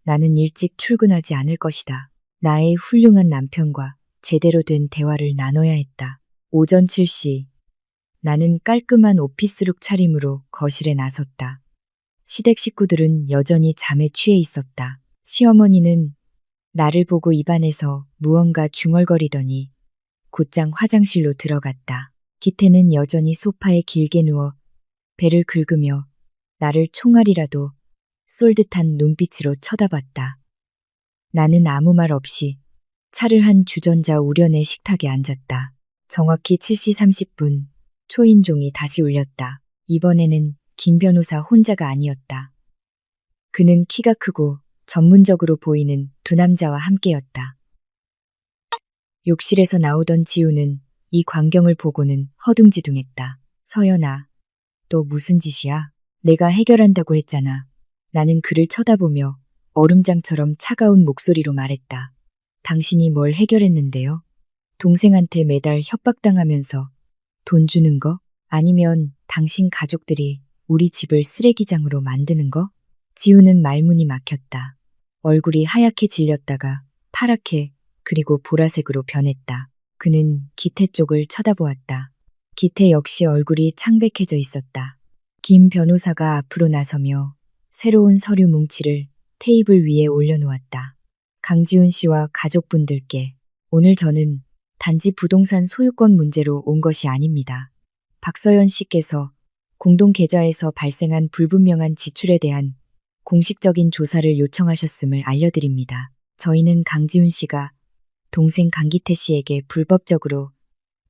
나는 일찍 출근하지 않을 것이다. 나의 훌륭한 남편과 제대로 된 대화를 나눠야 했다. 오전 7시 나는 깔끔한 오피스룩 차림으로 거실에 나섰다. 시댁 식구들은 여전히 잠에 취해 있었다. 시어머니는 나를 보고 입안에서 무언가 중얼거리더니 곧장 화장실로 들어갔다. 기태는 여전히 소파에 길게 누워 배를 긁으며 나를 총알이라도 쏠 듯한 눈빛으로 쳐다봤다. 나는 아무 말 없이 차를 한 주전자 우연의 식탁에 앉았다. 정확히 7시 30분 초인종이 다시 울렸다. 이번에는 김 변호사 혼자가 아니었다. 그는 키가 크고 전문적으로 보이는 두 남자와 함께였다. 욕실에서 나오던 지우는 이 광경을 보고는 허둥지둥했다. 서연아, 또 무슨 짓이야? 내가 해결한다고 했잖아. 나는 그를 쳐다보며 얼음장처럼 차가운 목소리로 말했다. 당신이 뭘 해결했는데요? 동생한테 매달 협박당하면서 돈 주는 거? 아니면 당신 가족들이 우리 집을 쓰레기장으로 만드는 거? 지우는 말문이 막혔다. 얼굴이 하얗게 질렸다가 파랗게 그리고 보라색으로 변했다. 그는 기태 쪽을 쳐다보았다. 기태 역시 얼굴이 창백해져 있었다. 김 변호사가 앞으로 나서며 새로운 서류 뭉치를 테이블 위에 올려놓았다. 강지훈 씨와 가족분들께 오늘 저는 단지 부동산 소유권 문제로 온 것이 아닙니다. 박서연 씨께서 공동계좌에서 발생한 불분명한 지출에 대한 공식적인 조사를 요청하셨음을 알려드립니다. 저희는 강지훈 씨가 동생 강기태 씨에게 불법적으로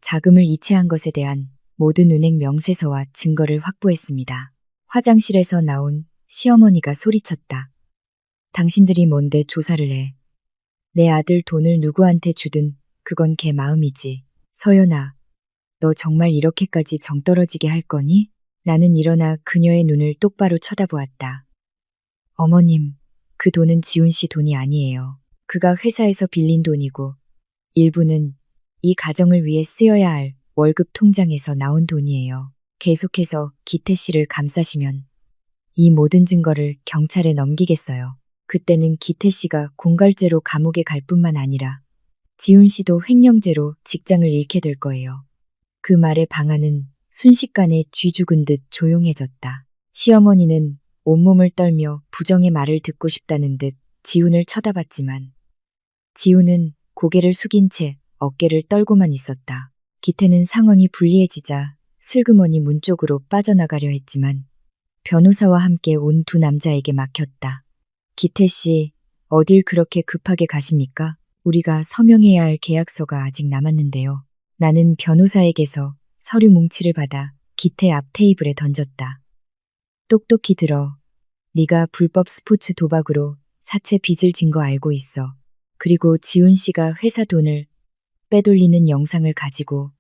자금을 이체한 것에 대한 모든 은행 명세서와 증거를 확보했습니다. 화장실에서 나온 시어머니가 소리쳤다. 당신들이 뭔데 조사를 해. 내 아들 돈을 누구한테 주든 그건 걔 마음이지. 서연아, 너 정말 이렇게까지 정 떨어지게 할 거니? 나는 일어나 그녀의 눈을 똑바로 쳐다보았다. 어머님, 그 돈은 지훈 씨 돈이 아니에요. 그가 회사에서 빌린 돈이고 일부는 이 가정을 위해 쓰여야 할 월급 통장에서 나온 돈이에요. 계속해서 기태 씨를 감싸시면 이 모든 증거를 경찰에 넘기겠어요. 그때는 기태 씨가 공갈죄로 감옥에 갈 뿐만 아니라 지훈 씨도 횡령죄로 직장을 잃게 될 거예요. 그 말에 방아는 순식간에 쥐 죽은 듯 조용해졌다. 시어머니는 온몸을 떨며 부정의 말을 듣고 싶다는 듯 지훈을 쳐다봤지만 지훈은 고개를 숙인 채 어깨를 떨고만 있었다. 기태는 상황이 불리해지자 슬그머니 문 쪽으로 빠져나가려 했지만 변호사와 함께 온 두 남자에게 막혔다. 기태 씨, 어딜 그렇게 급하게 가십니까? 우리가 서명해야 할 계약서가 아직 남았는데요. 나는 변호사에게서 서류 뭉치를 받아 기태 앞 테이블에 던졌다. 똑똑히 들어. 네가 불법 스포츠 도박으로 사채 빚을 진 거 알고 있어. 그리고 지훈 씨가 회사 돈을 빼돌리는 영상을 가지고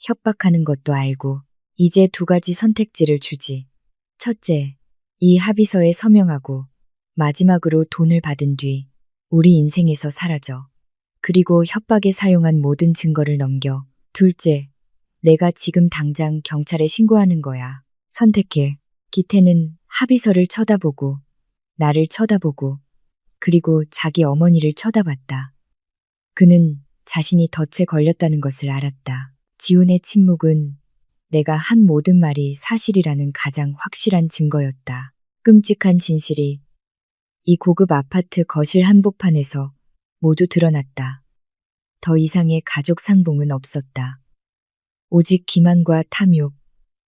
협박하는 것도 알고 이제 두 가지 선택지를 주지. 첫째, 이 합의서에 서명하고 마지막으로 돈을 받은 뒤 우리 인생에서 사라져. 그리고 협박에 사용한 모든 증거를 넘겨. 둘째, 내가 지금 당장 경찰에 신고하는 거야. 선택해. 기태는 합의서를 쳐다보고 나를 쳐다보고 그리고 자기 어머니를 쳐다봤다. 그는 자신이 덫에 걸렸다는 것을 알았다. 지훈의 침묵은 내가 한 모든 말이 사실이라는 가장 확실한 증거였다. 끔찍한 진실이 이 고급 아파트 거실 한복판에서 모두 드러났다. 더 이상의 가족 상봉은 없었다. 오직 기만과 탐욕,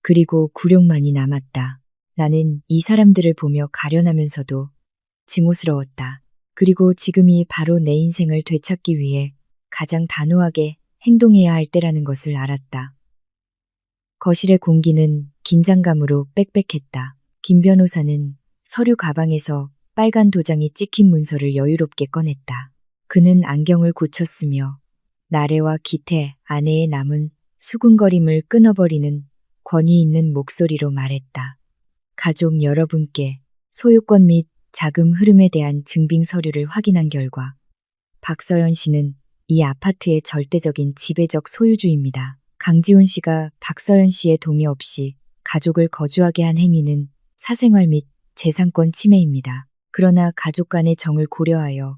그리고 굴욕만이 남았다. 나는 이 사람들을 보며 가련하면서도 증오스러웠다. 그리고 지금이 바로 내 인생을 되찾기 위해 가장 단호하게 행동해야 할 때라는 것을 알았다. 거실의 공기는 긴장감으로 빽빽했다. 김 변호사는 서류 가방에서 빨간 도장이 찍힌 문서를 여유롭게 꺼냈다. 그는 안경을 고쳤으며 나래와 기태 아내의 남은 수군거림을 끊어버리는 권위 있는 목소리로 말했다. 가족 여러분께 소유권 및 자금 흐름에 대한 증빙 서류를 확인한 결과 박서연 씨는 이 아파트의 절대적인 지배적 소유주입니다. 강지훈 씨가 박서연 씨의 동의 없이 가족을 거주하게 한 행위는 사생활 및 재산권 침해입니다. 그러나 가족 간의 정을 고려하여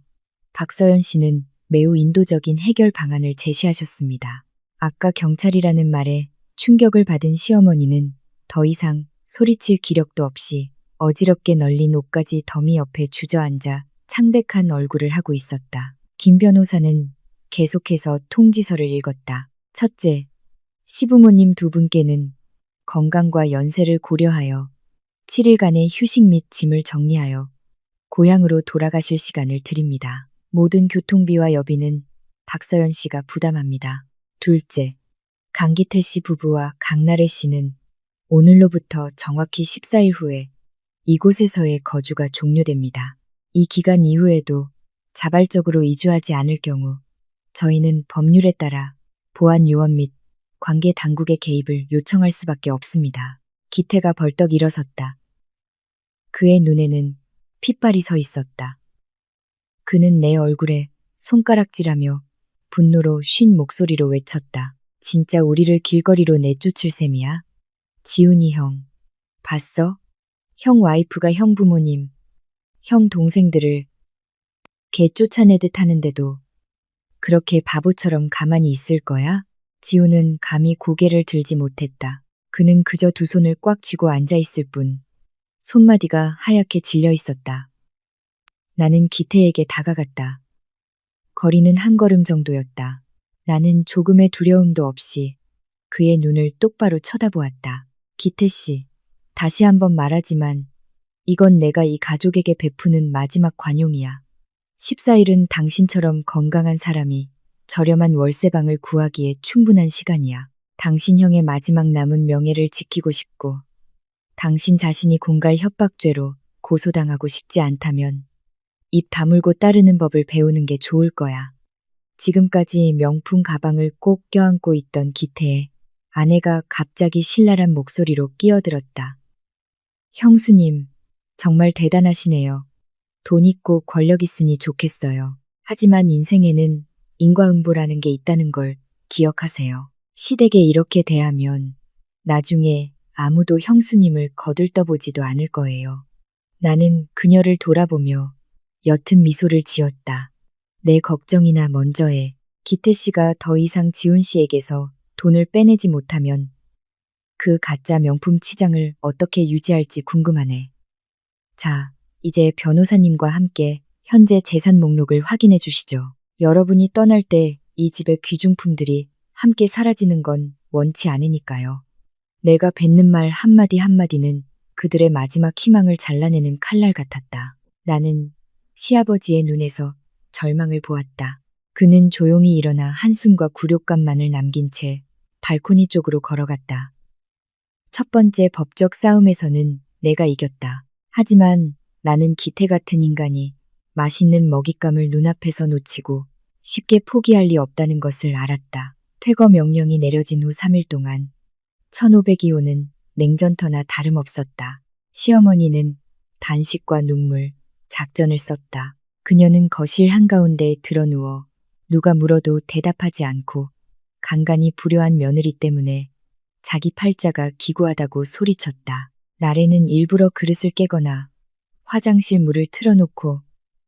박서연 씨는 매우 인도적인 해결 방안을 제시하셨습니다. 아까 경찰이라는 말에 충격을 받은 시어머니는 더 이상 소리칠 기력도 없이 어지럽게 널린 옷가지 더미 옆에 주저앉아 창백한 얼굴을 하고 있었다. 김 변호사는 계속해서 통지서를 읽었다. 첫째, 시부모님 두 분께는 건강과 연세를 고려하여 7일간의 휴식 및 짐을 정리하여 고향으로 돌아가실 시간을 드립니다. 모든 교통비와 여비는 박서연 씨가 부담합니다. 둘째, 강기태 씨 부부와 강나래 씨는 오늘로부터 정확히 14일 후에 이곳에서의 거주가 종료됩니다. 이 기간 이후에도 자발적으로 이주하지 않을 경우 저희는 법률에 따라 보안 요원 및 관계 당국의 개입을 요청할 수밖에 없습니다. 기태가 벌떡 일어섰다. 그의 눈에는 핏발이 서 있었다. 그는 내 얼굴에 손가락질하며 분노로 쉰 목소리로 외쳤다. 진짜 우리를 길거리로 내쫓을 셈이야? 지훈이 형, 봤어? 형 와이프가 형 부모님, 형 동생들을 개 쫓아내듯 하는데도 그렇게 바보처럼 가만히 있을 거야? 지훈은 감히 고개를 들지 못했다. 그는 그저 두 손을 꽉 쥐고 앉아 있을 뿐 손마디가 하얗게 질려 있었다. 나는 기태에게 다가갔다. 거리는 한 걸음 정도였다. 나는 조금의 두려움도 없이 그의 눈을 똑바로 쳐다보았다. 기태 씨, 다시 한번 말하지만 이건 내가 이 가족에게 베푸는 마지막 관용이야. 14일은 당신처럼 건강한 사람이 저렴한 월세방을 구하기에 충분한 시간이야. 당신 형의 마지막 남은 명예를 지키고 싶고 당신 자신이 공갈 협박죄로 고소당하고 싶지 않다면 입 다물고 따르는 법을 배우는 게 좋을 거야. 지금까지 명품 가방을 꼭 껴안고 있던 기태의 아내가 갑자기 신랄한 목소리로 끼어들었다. 형수님, 정말 대단하시네요. 돈 있고 권력 있으니 좋겠어요. 하지만 인생에는 인과응보라는 게 있다는 걸 기억하세요. 시댁에 이렇게 대하면 나중에 아무도 형수님을 거들떠보지도 않을 거예요. 나는 그녀를 돌아보며 옅은 미소를 지었다. 내 걱정이나 먼저 해. 기태 씨가 더 이상 지훈 씨에게서 돈을 빼내지 못하면 그 가짜 명품 치장을 어떻게 유지할지 궁금하네. 자, 이제 변호사님과 함께 현재 재산 목록을 확인해 주시죠. 여러분이 떠날 때 이 집의 귀중품들이 함께 사라지는 건 원치 않으니까요. 내가 뱉는 말 한마디 한마디는 그들의 마지막 희망을 잘라내는 칼날 같았다. 나는 시아버지의 눈에서 절망을 보았다. 그는 조용히 일어나 한숨과 굴욕감만을 남긴 채 발코니 쪽으로 걸어갔다. 첫 번째 법적 싸움에서는 내가 이겼다. 하지만 나는 기태 같은 인간이 맛있는 먹잇감을 눈앞에서 놓치고 쉽게 포기할 리 없다는 것을 알았다. 퇴거 명령이 내려진 후 3일 동안 1500이호는 냉전터나 다름없었다. 시어머니는 단식과 눈물, 작전을 썼다. 그녀는 거실 한가운데에 드러누워 누가 물어도 대답하지 않고 간간히 불효한 며느리 때문에 자기 팔자가 기구하다고 소리쳤다. 날에는 일부러 그릇을 깨거나 화장실 물을 틀어놓고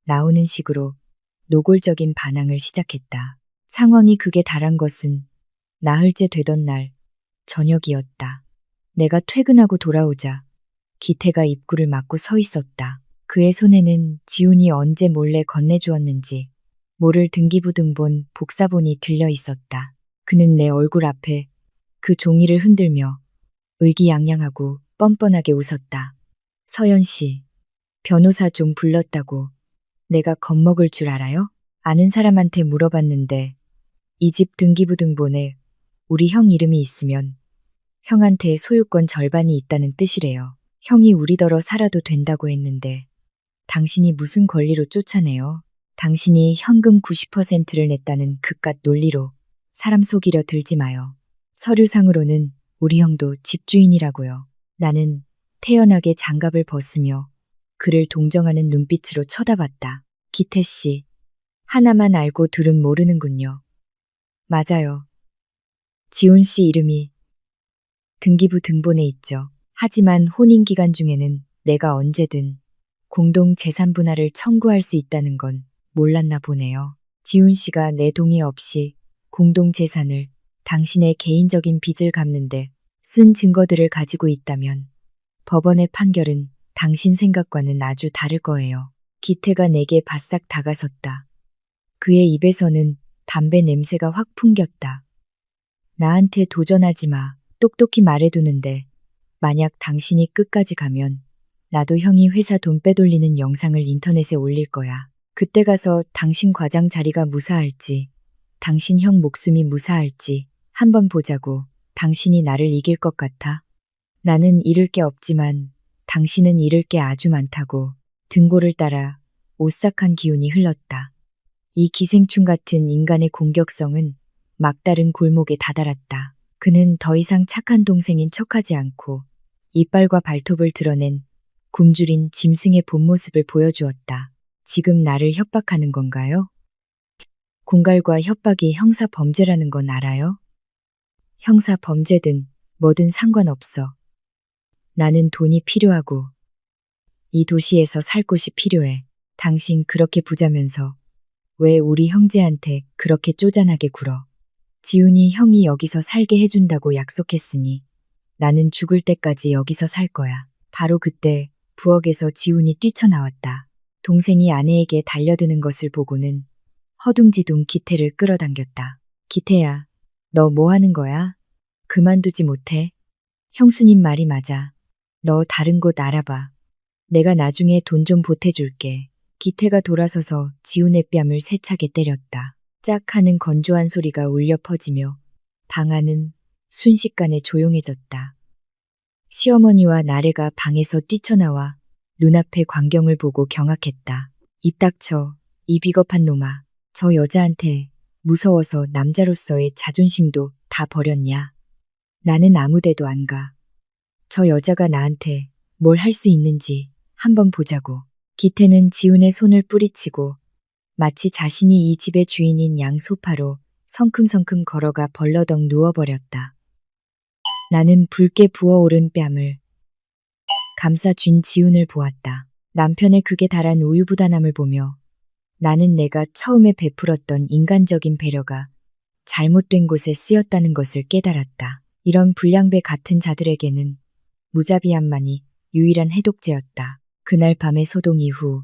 나오는 식으로 노골적인 반항을 시작했다. 상황이 극에 달한 것은 나흘째 되던 날 저녁이었다. 내가 퇴근하고 돌아오자 기태가 입구를 막고 서 있었다. 그의 손에는 지훈이 언제 몰래 건네주었는지 모를 등기부등본 복사본이 들려 있었다. 그는 내 얼굴 앞에 그 종이를 흔들며 의기양양하고 뻔뻔하게 웃었다. 서연 씨, 변호사 좀 불렀다고 내가 겁먹을 줄 알아요? 아는 사람한테 물어봤는데 이 집 등기부등본에 우리 형 이름이 있으면 형한테 소유권 절반이 있다는 뜻이래요. 형이 우리더러 살아도 된다고 했는데 당신이 무슨 권리로 쫓아내요? 당신이 현금 90%를 냈다는 그깟 논리로 사람 속이려 들지 마요. 서류상으로는 우리 형도 집주인이라고요. 나는 태연하게 장갑을 벗으며 그를 동정하는 눈빛으로 쳐다봤다. 기태 씨, 하나만 알고 둘은 모르는군요. 맞아요. 지훈 씨 이름이 등기부 등본에 있죠. 하지만 혼인 기간 중에는 내가 언제든 공동 재산 분할을 청구할 수 있다는 건 몰랐나 보네요. 지훈 씨가 내 동의 없이 공동 재산을 당신의 개인적인 빚을 갚는데 쓴 증거들을 가지고 있다면 법원의 판결은 당신 생각과는 아주 다를 거예요. 기태가 내게 바싹 다가섰다. 그의 입에서는 담배 냄새가 확 풍겼다. 나한테 도전하지 마. 똑똑히 말해두는데 만약 당신이 끝까지 가면 나도 형이 회사 돈 빼돌리는 영상을 인터넷에 올릴 거야. 그때 가서 당신 과장 자리가 무사할지 당신 형 목숨이 무사할지 한번 보자고. 당신이 나를 이길 것 같아? 나는 잃을 게 없지만 당신은 잃을 게 아주 많다고 등골을 따라 오싹한 기운이 흘렀다. 이 기생충 같은 인간의 공격성은 막다른 골목에 다다랐다. 그는 더 이상 착한 동생인 척하지 않고 이빨과 발톱을 드러낸 굶주린 짐승의 본 모습을 보여주었다. 지금 나를 협박하는 건가요? 공갈과 협박이 형사 범죄라는 건 알아요? 형사 범죄든 뭐든 상관없어. 나는 돈이 필요하고 이 도시에서 살 곳이 필요해. 당신 그렇게 부자면서 왜 우리 형제한테 그렇게 쪼잔하게 굴어? 지훈이 형이 여기서 살게 해준다고 약속했으니 나는 죽을 때까지 여기서 살 거야. 바로 그때 부엌에서 지훈이 뛰쳐나왔다. 동생이 아내에게 달려드는 것을 보고는 허둥지둥 기태를 끌어당겼다. 기태야, 너 뭐 하는 거야? 그만두지 못해? 형수님 말이 맞아. 너 다른 곳 알아봐. 내가 나중에 돈 좀 보태줄게. 기태가 돌아서서 지훈의 뺨을 세차게 때렸다. 짝 하는 건조한 소리가 울려 퍼지며 방 안은 순식간에 조용해졌다. 시어머니와 나래가 방에서 뛰쳐나와 눈앞의 광경을 보고 경악했다. 입 닥쳐, 이 비겁한 놈아. 저 여자한테 무서워서 남자로서의 자존심도 다 버렸냐? 나는 아무 데도 안 가. 저 여자가 나한테 뭘 할 수 있는지 한번 보자고. 기태는 지훈의 손을 뿌리치고 마치 자신이 이 집의 주인인 양 소파로 성큼성큼 걸어가 벌러덩 누워버렸다. 나는 붉게 부어오른 뺨을 감싸쥔 지훈을 보았다. 남편의 극에 달한 우유부단함을 보며 나는 내가 처음에 베풀었던 인간적인 배려가 잘못된 곳에 쓰였다는 것을 깨달았다. 이런 불량배 같은 자들에게는 무자비함만이 유일한 해독제였다. 그날 밤의 소동 이후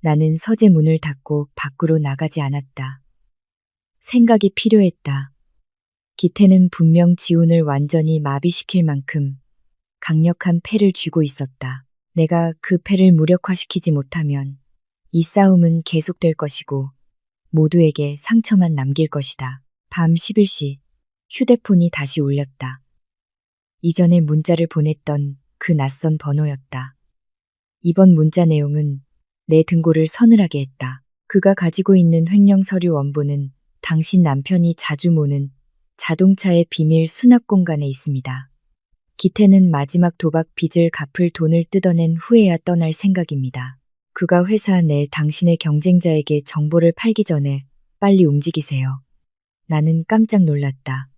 나는 서재 문을 닫고 밖으로 나가지 않았다. 생각이 필요했다. 기태는 분명 지훈을 완전히 마비시킬 만큼 강력한 패를 쥐고 있었다. 내가 그 패를 무력화시키지 못하면 이 싸움은 계속될 것이고 모두에게 상처만 남길 것이다. 밤 11시 휴대폰이 다시 울렸다. 이전에 문자를 보냈던 그 낯선 번호였다. 이번 문자 내용은 내 등골을 서늘하게 했다. 그가 가지고 있는 횡령 서류 원본은 당신 남편이 자주 모는 자동차의 비밀 수납 공간에 있습니다. 기태는 마지막 도박 빚을 갚을 돈을 뜯어낸 후에야 떠날 생각입니다. 그가 회사 내 당신의 경쟁자에게 정보를 팔기 전에 빨리 움직이세요. 나는 깜짝 놀랐다.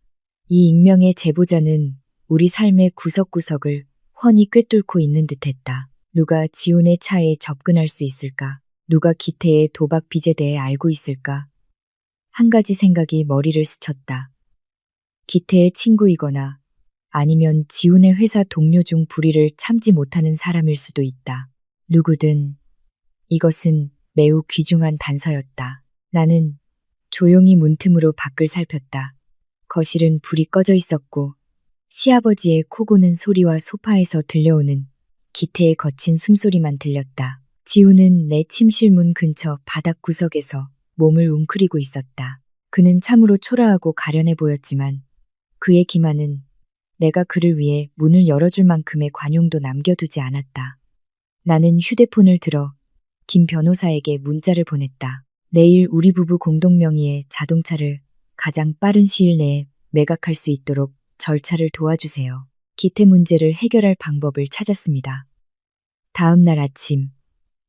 이 익명의 제보자는 우리 삶의 구석구석을 훤히 꿰뚫고 있는 듯했다. 누가 지훈의 차에 접근할 수 있을까? 누가 기태의 도박 빚에 대해 알고 있을까? 한 가지 생각이 머리를 스쳤다. 기태의 친구이거나 아니면 지훈의 회사 동료 중 불의를 참지 못하는 사람일 수도 있다. 누구든 이것은 매우 귀중한 단서였다. 나는 조용히 문틈으로 밖을 살폈다. 거실은 불이 꺼져 있었고 시아버지의 코 고는 소리와 소파에서 들려오는 기태의 거친 숨소리만 들렸다. 지훈은 내 침실 문 근처 바닥 구석에서 몸을 웅크리고 있었다. 그는 참으로 초라하고 가련해 보였지만 그의 기만은 내가 그를 위해 문을 열어줄 만큼의 관용도 남겨두지 않았다. 나는 휴대폰을 들어 김 변호사에게 문자를 보냈다. 내일 우리 부부 공동 명의의 자동차를 가장 빠른 시일 내에 매각할 수 있도록 절차를 도와주세요. 기태 문제를 해결할 방법을 찾았습니다. 다음 날 아침,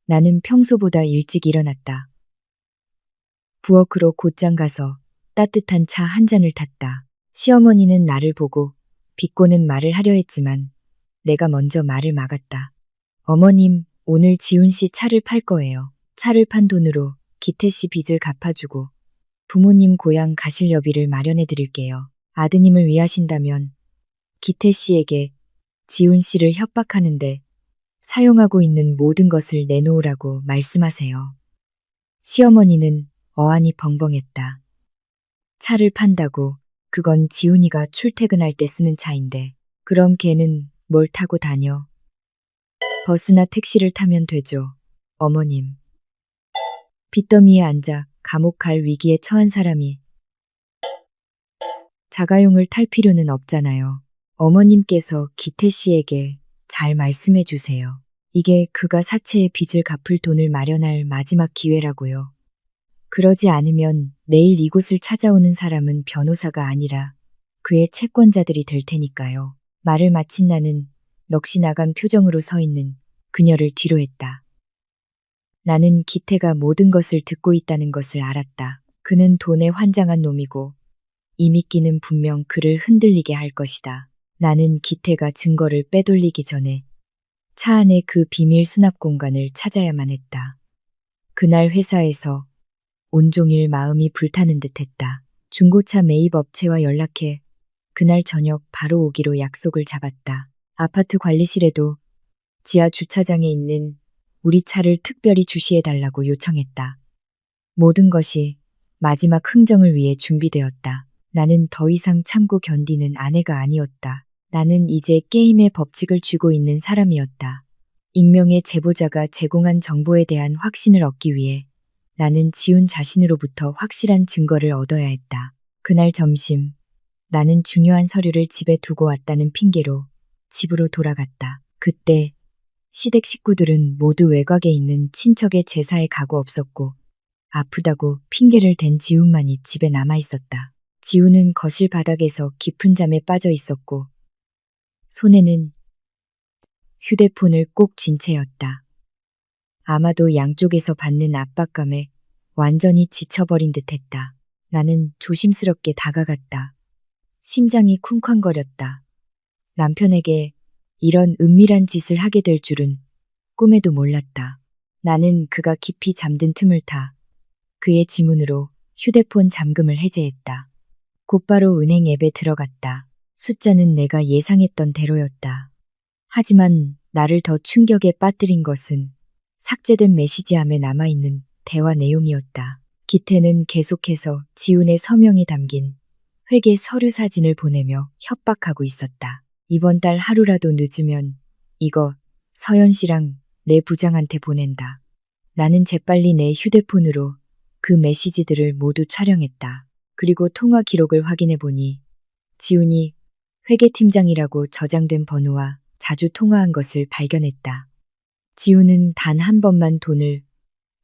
나는 평소보다 일찍 일어났다. 부엌으로 곧장 가서 따뜻한 차 한 잔을 탔다. 시어머니는 나를 보고 비꼬는 말을 하려 했지만 내가 먼저 말을 막았다. 어머님, 오늘 지훈 씨 차를 팔 거예요. 차를 판 돈으로 기태 씨 빚을 갚아주고 부모님 고향 가실 여비를 마련해 드릴게요. 아드님을 위하신다면 기태 씨에게 지훈 씨를 협박하는데 사용하고 있는 모든 것을 내놓으라고 말씀하세요. 시어머니는 어안이 벙벙했다. 차를 판다고 그건 지훈이가 출퇴근할 때 쓰는 차인데 그럼 걔는 뭘 타고 다녀? 버스나 택시를 타면 되죠. 어머님. 빚더미에 앉아 감옥 갈 위기에 처한 사람이 자가용을 탈 필요는 없잖아요. 어머님께서 기태 씨에게 잘 말씀해 주세요. 이게 그가 사채의 빚을 갚을 돈을 마련할 마지막 기회라고요. 그러지 않으면 내일 이곳을 찾아오는 사람은 변호사가 아니라 그의 채권자들이 될 테니까요. 말을 마친 나는 넋이 나간 표정으로 서 있는 그녀를 뒤로했다. 나는 기태가 모든 것을 듣고 있다는 것을 알았다. 그는 돈에 환장한 놈이고 이 미끼는 분명 그를 흔들리게 할 것이다. 나는 기태가 증거를 빼돌리기 전에 차 안의 그 비밀 수납 공간을 찾아야만 했다. 그날 회사에서 온종일 마음이 불타는 듯했다. 중고차 매입 업체와 연락해 그날 저녁 바로 오기로 약속을 잡았다. 아파트 관리실에도 지하 주차장에 있는 우리 차를 특별히 주시해달라고 요청했다. 모든 것이 마지막 흥정을 위해 준비되었다. 나는 더 이상 참고 견디는 아내가 아니었다. 나는 이제 게임의 법칙을 쥐고 있는 사람이었다. 익명의 제보자가 제공한 정보에 대한 확신을 얻기 위해 나는 지훈 자신으로부터 확실한 증거를 얻어야 했다. 그날 점심, 나는 중요한 서류를 집에 두고 왔다는 핑계로 집으로 돌아갔다. 그때 시댁 식구들은 모두 외곽에 있는 친척의 제사에 가고 없었고 아프다고 핑계를 댄 지훈만이 집에 남아 있었다. 지훈은 거실 바닥에서 깊은 잠에 빠져 있었고 손에는 휴대폰을 꼭 쥔 채였다. 아마도 양쪽에서 받는 압박감에 완전히 지쳐버린 듯했다. 나는 조심스럽게 다가갔다. 심장이 쿵쾅거렸다. 남편에게 이런 은밀한 짓을 하게 될 줄은 꿈에도 몰랐다. 나는 그가 깊이 잠든 틈을 타 그의 지문으로 휴대폰 잠금을 해제했다. 곧바로 은행 앱에 들어갔다. 숫자는 내가 예상했던 대로였다. 하지만 나를 더 충격에 빠뜨린 것은 삭제된 메시지함에 남아있는 대화 내용이었다. 기태는 계속해서 지훈의 서명이 담긴 회계 서류 사진을 보내며 협박하고 있었다. 이번 달 하루라도 늦으면 이거 서연 씨랑 내 부장한테 보낸다. 나는 재빨리 내 휴대폰으로 그 메시지들을 모두 촬영했다. 그리고 통화 기록을 확인해 보니 지훈이 회계팀장이라고 저장된 번호와 자주 통화한 것을 발견했다. 지훈은 단 한 번만 돈을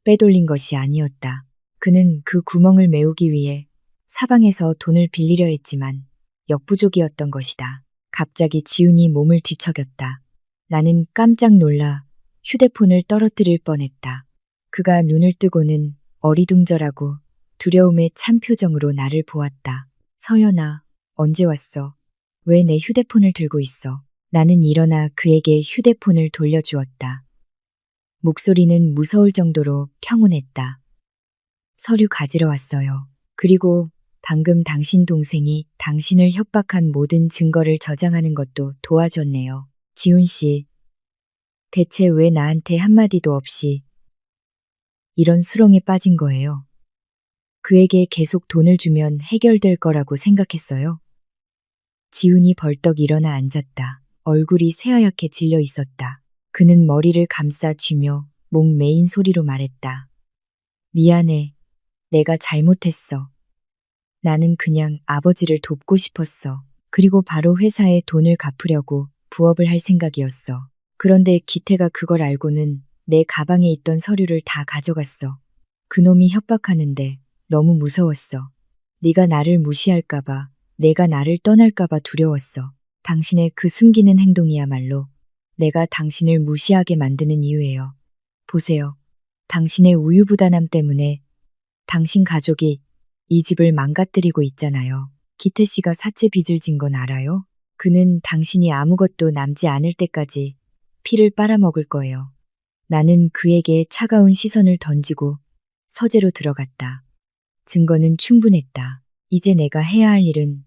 빼돌린 것이 아니었다. 그는 그 구멍을 메우기 위해 사방에서 돈을 빌리려 했지만 역부족이었던 것이다. 갑자기 지훈이 몸을 뒤척였다. 나는 깜짝 놀라 휴대폰을 떨어뜨릴 뻔했다. 그가 눈을 뜨고는 어리둥절하고 두려움에 찬 표정으로 나를 보았다. 서연아, 언제 왔어? 왜 내 휴대폰을 들고 있어? 나는 일어나 그에게 휴대폰을 돌려주었다. 목소리는 무서울 정도로 평온했다. 서류 가지러 왔어요. 그리고 방금 당신 동생이 당신을 협박한 모든 증거를 저장하는 것도 도와줬네요. 지훈 씨, 대체 왜 나한테 한마디도 없이 이런 수렁에 빠진 거예요? 그에게 계속 돈을 주면 해결될 거라고 생각했어요? 지훈이 벌떡 일어나 앉았다. 얼굴이 새하얗게 질려 있었다. 그는 머리를 감싸 쥐며 목 메인 소리로 말했다. 미안해. 내가 잘못했어. 나는 그냥 아버지를 돕고 싶었어. 그리고 바로 회사에 돈을 갚으려고 부업을 할 생각이었어. 그런데 기태가 그걸 알고는 내 가방에 있던 서류를 다 가져갔어. 그놈이 협박하는데 너무 무서웠어. 네가 나를 무시할까봐, 내가 나를 떠날까봐 두려웠어. 당신의 그 숨기는 행동이야말로 내가 당신을 무시하게 만드는 이유예요. 보세요. 당신의 우유부단함 때문에 당신 가족이 이 집을 망가뜨리고 있잖아요. 기태 씨가 사채 빚을 진 건 알아요? 그는 당신이 아무것도 남지 않을 때까지 피를 빨아먹을 거예요. 나는 그에게 차가운 시선을 던지고 서재로 들어갔다. 증거는 충분했다. 이제 내가 해야 할 일은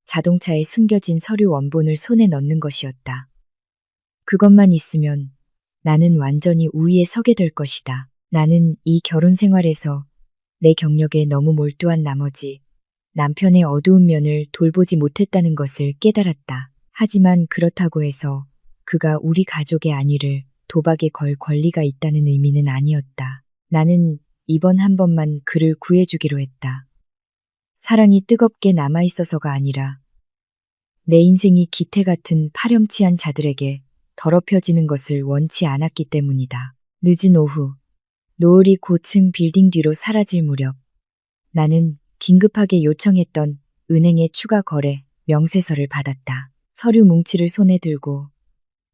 자동차에 숨겨진 서류 원본을 손에 넣는 것이었다. 그것만 있으면 나는 완전히 우위에 서게 될 것이다. 나는 이 결혼 생활에서 내 경력에 너무 몰두한 나머지 남편의 어두운 면을 돌보지 못했다는 것을 깨달았다. 하지만 그렇다고 해서 그가 우리 가족의 안위를 도박에 걸 권리가 있다는 의미는 아니었다. 나는 이번 한 번만 그를 구해주기로 했다. 사랑이 뜨겁게 남아있어서가 아니라 내 인생이 기태 같은 파렴치한 자들에게 더럽혀지는 것을 원치 않았기 때문이다. 늦은 오후, 노을이 고층 빌딩 뒤로 사라질 무렵 나는 긴급하게 요청했던 은행의 추가 거래 명세서를 받았다. 서류 뭉치를 손에 들고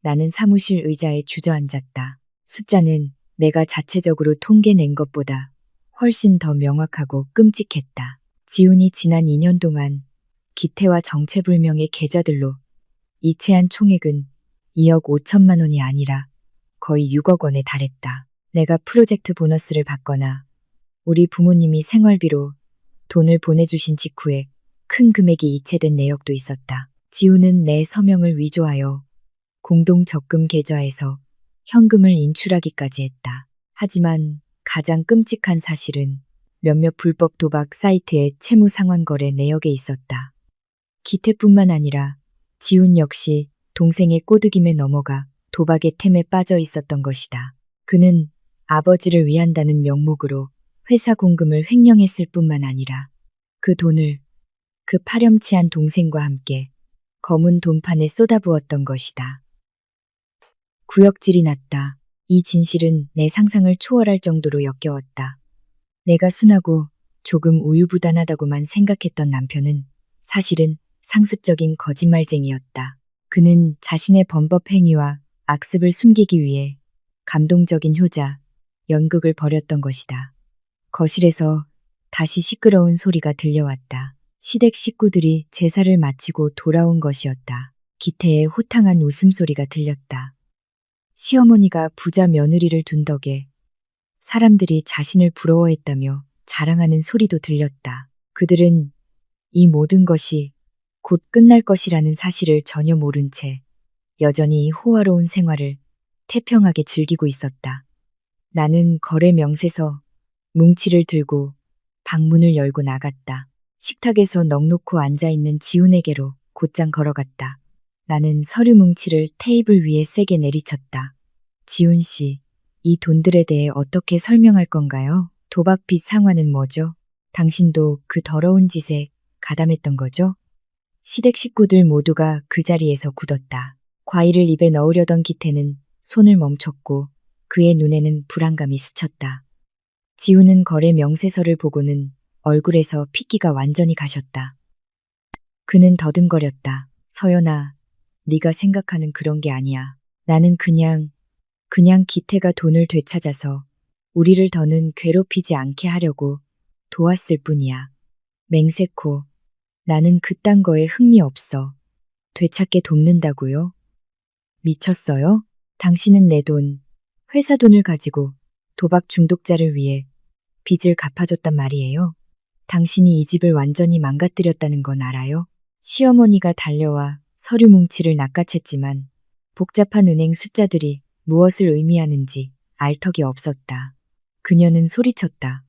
나는 사무실 의자에 주저앉았다. 숫자는 내가 자체적으로 통계낸 것보다 훨씬 더 명확하고 끔찍했다. 지훈이 지난 2년 동안 기태와 정체불명의 계좌들로 이체한 총액은 2억 5천만 원이 아니라 거의 6억 원에 달했다. 내가 프로젝트 보너스를 받거나 우리 부모님이 생활비로 돈을 보내주신 직후에 큰 금액이 이체된 내역도 있었다. 지훈은 내 서명을 위조하여 공동 적금 계좌에서 현금을 인출하기까지 했다. 하지만 가장 끔찍한 사실은 몇몇 불법 도박 사이트의 채무 상환 거래 내역에 있었다. 기태뿐만 아니라 지훈 역시 동생의 꼬드김에 넘어가 도박의 템에 빠져 있었던 것이다. 그는 아버지를 위한다는 명목으로 회사 공금을 횡령했을 뿐만 아니라 그 돈을 그 파렴치한 동생과 함께 검은 돈판에 쏟아부었던 것이다. 구역질이 났다. 이 진실은 내 상상을 초월할 정도로 역겨웠다. 내가 순하고 조금 우유부단하다고만 생각했던 남편은 사실은 상습적인 거짓말쟁이였다. 그는 자신의 범법 행위와 악습을 숨기기 위해 감동적인 효자, 연극을 벌였던 것이다. 거실에서 다시 시끄러운 소리가 들려왔다. 시댁 식구들이 제사를 마치고 돌아온 것이었다. 기태의 호탕한 웃음소리가 들렸다. 시어머니가 부자 며느리를 둔 덕에 사람들이 자신을 부러워했다며 자랑하는 소리도 들렸다. 그들은 이 모든 것이 곧 끝날 것이라는 사실을 전혀 모른 채 여전히 이 호화로운 생활을 태평하게 즐기고 있었다. 나는 거래 명세서 뭉치를 들고 방문을 열고 나갔다. 식탁에서 넋놓고 앉아있는 지훈에게로 곧장 걸어갔다. 나는 서류 뭉치를 테이블 위에 세게 내리쳤다. 지훈 씨, 이 돈들에 대해 어떻게 설명할 건가요? 도박 빚 상환은 뭐죠? 당신도 그 더러운 짓에 가담했던 거죠? 시댁 식구들 모두가 그 자리에서 굳었다. 과일을 입에 넣으려던 기태는 손을 멈췄고 그의 눈에는 불안감이 스쳤다. 지훈은 거래 명세서를 보고는 얼굴에서 핏기가 완전히 가셨다. 그는 더듬거렸다. 서연아, 네가 생각하는 그런 게 아니야. 나는 그냥 기태가 돈을 되찾아서 우리를 더는 괴롭히지 않게 하려고 도왔을 뿐이야. 맹세코, 나는 그딴 거에 흥미 없어. 되찾게 돕는다고요? 미쳤어요? 당신은 내 돈, 회사 돈을 가지고 도박 중독자를 위해 빚을 갚아줬단 말이에요. 당신이 이 집을 완전히 망가뜨렸다는 건 알아요? 시어머니가 달려와 서류 뭉치를 낚아챘지만 복잡한 은행 숫자들이 무엇을 의미하는지 알 턱이 없었다. 그녀는 소리쳤다.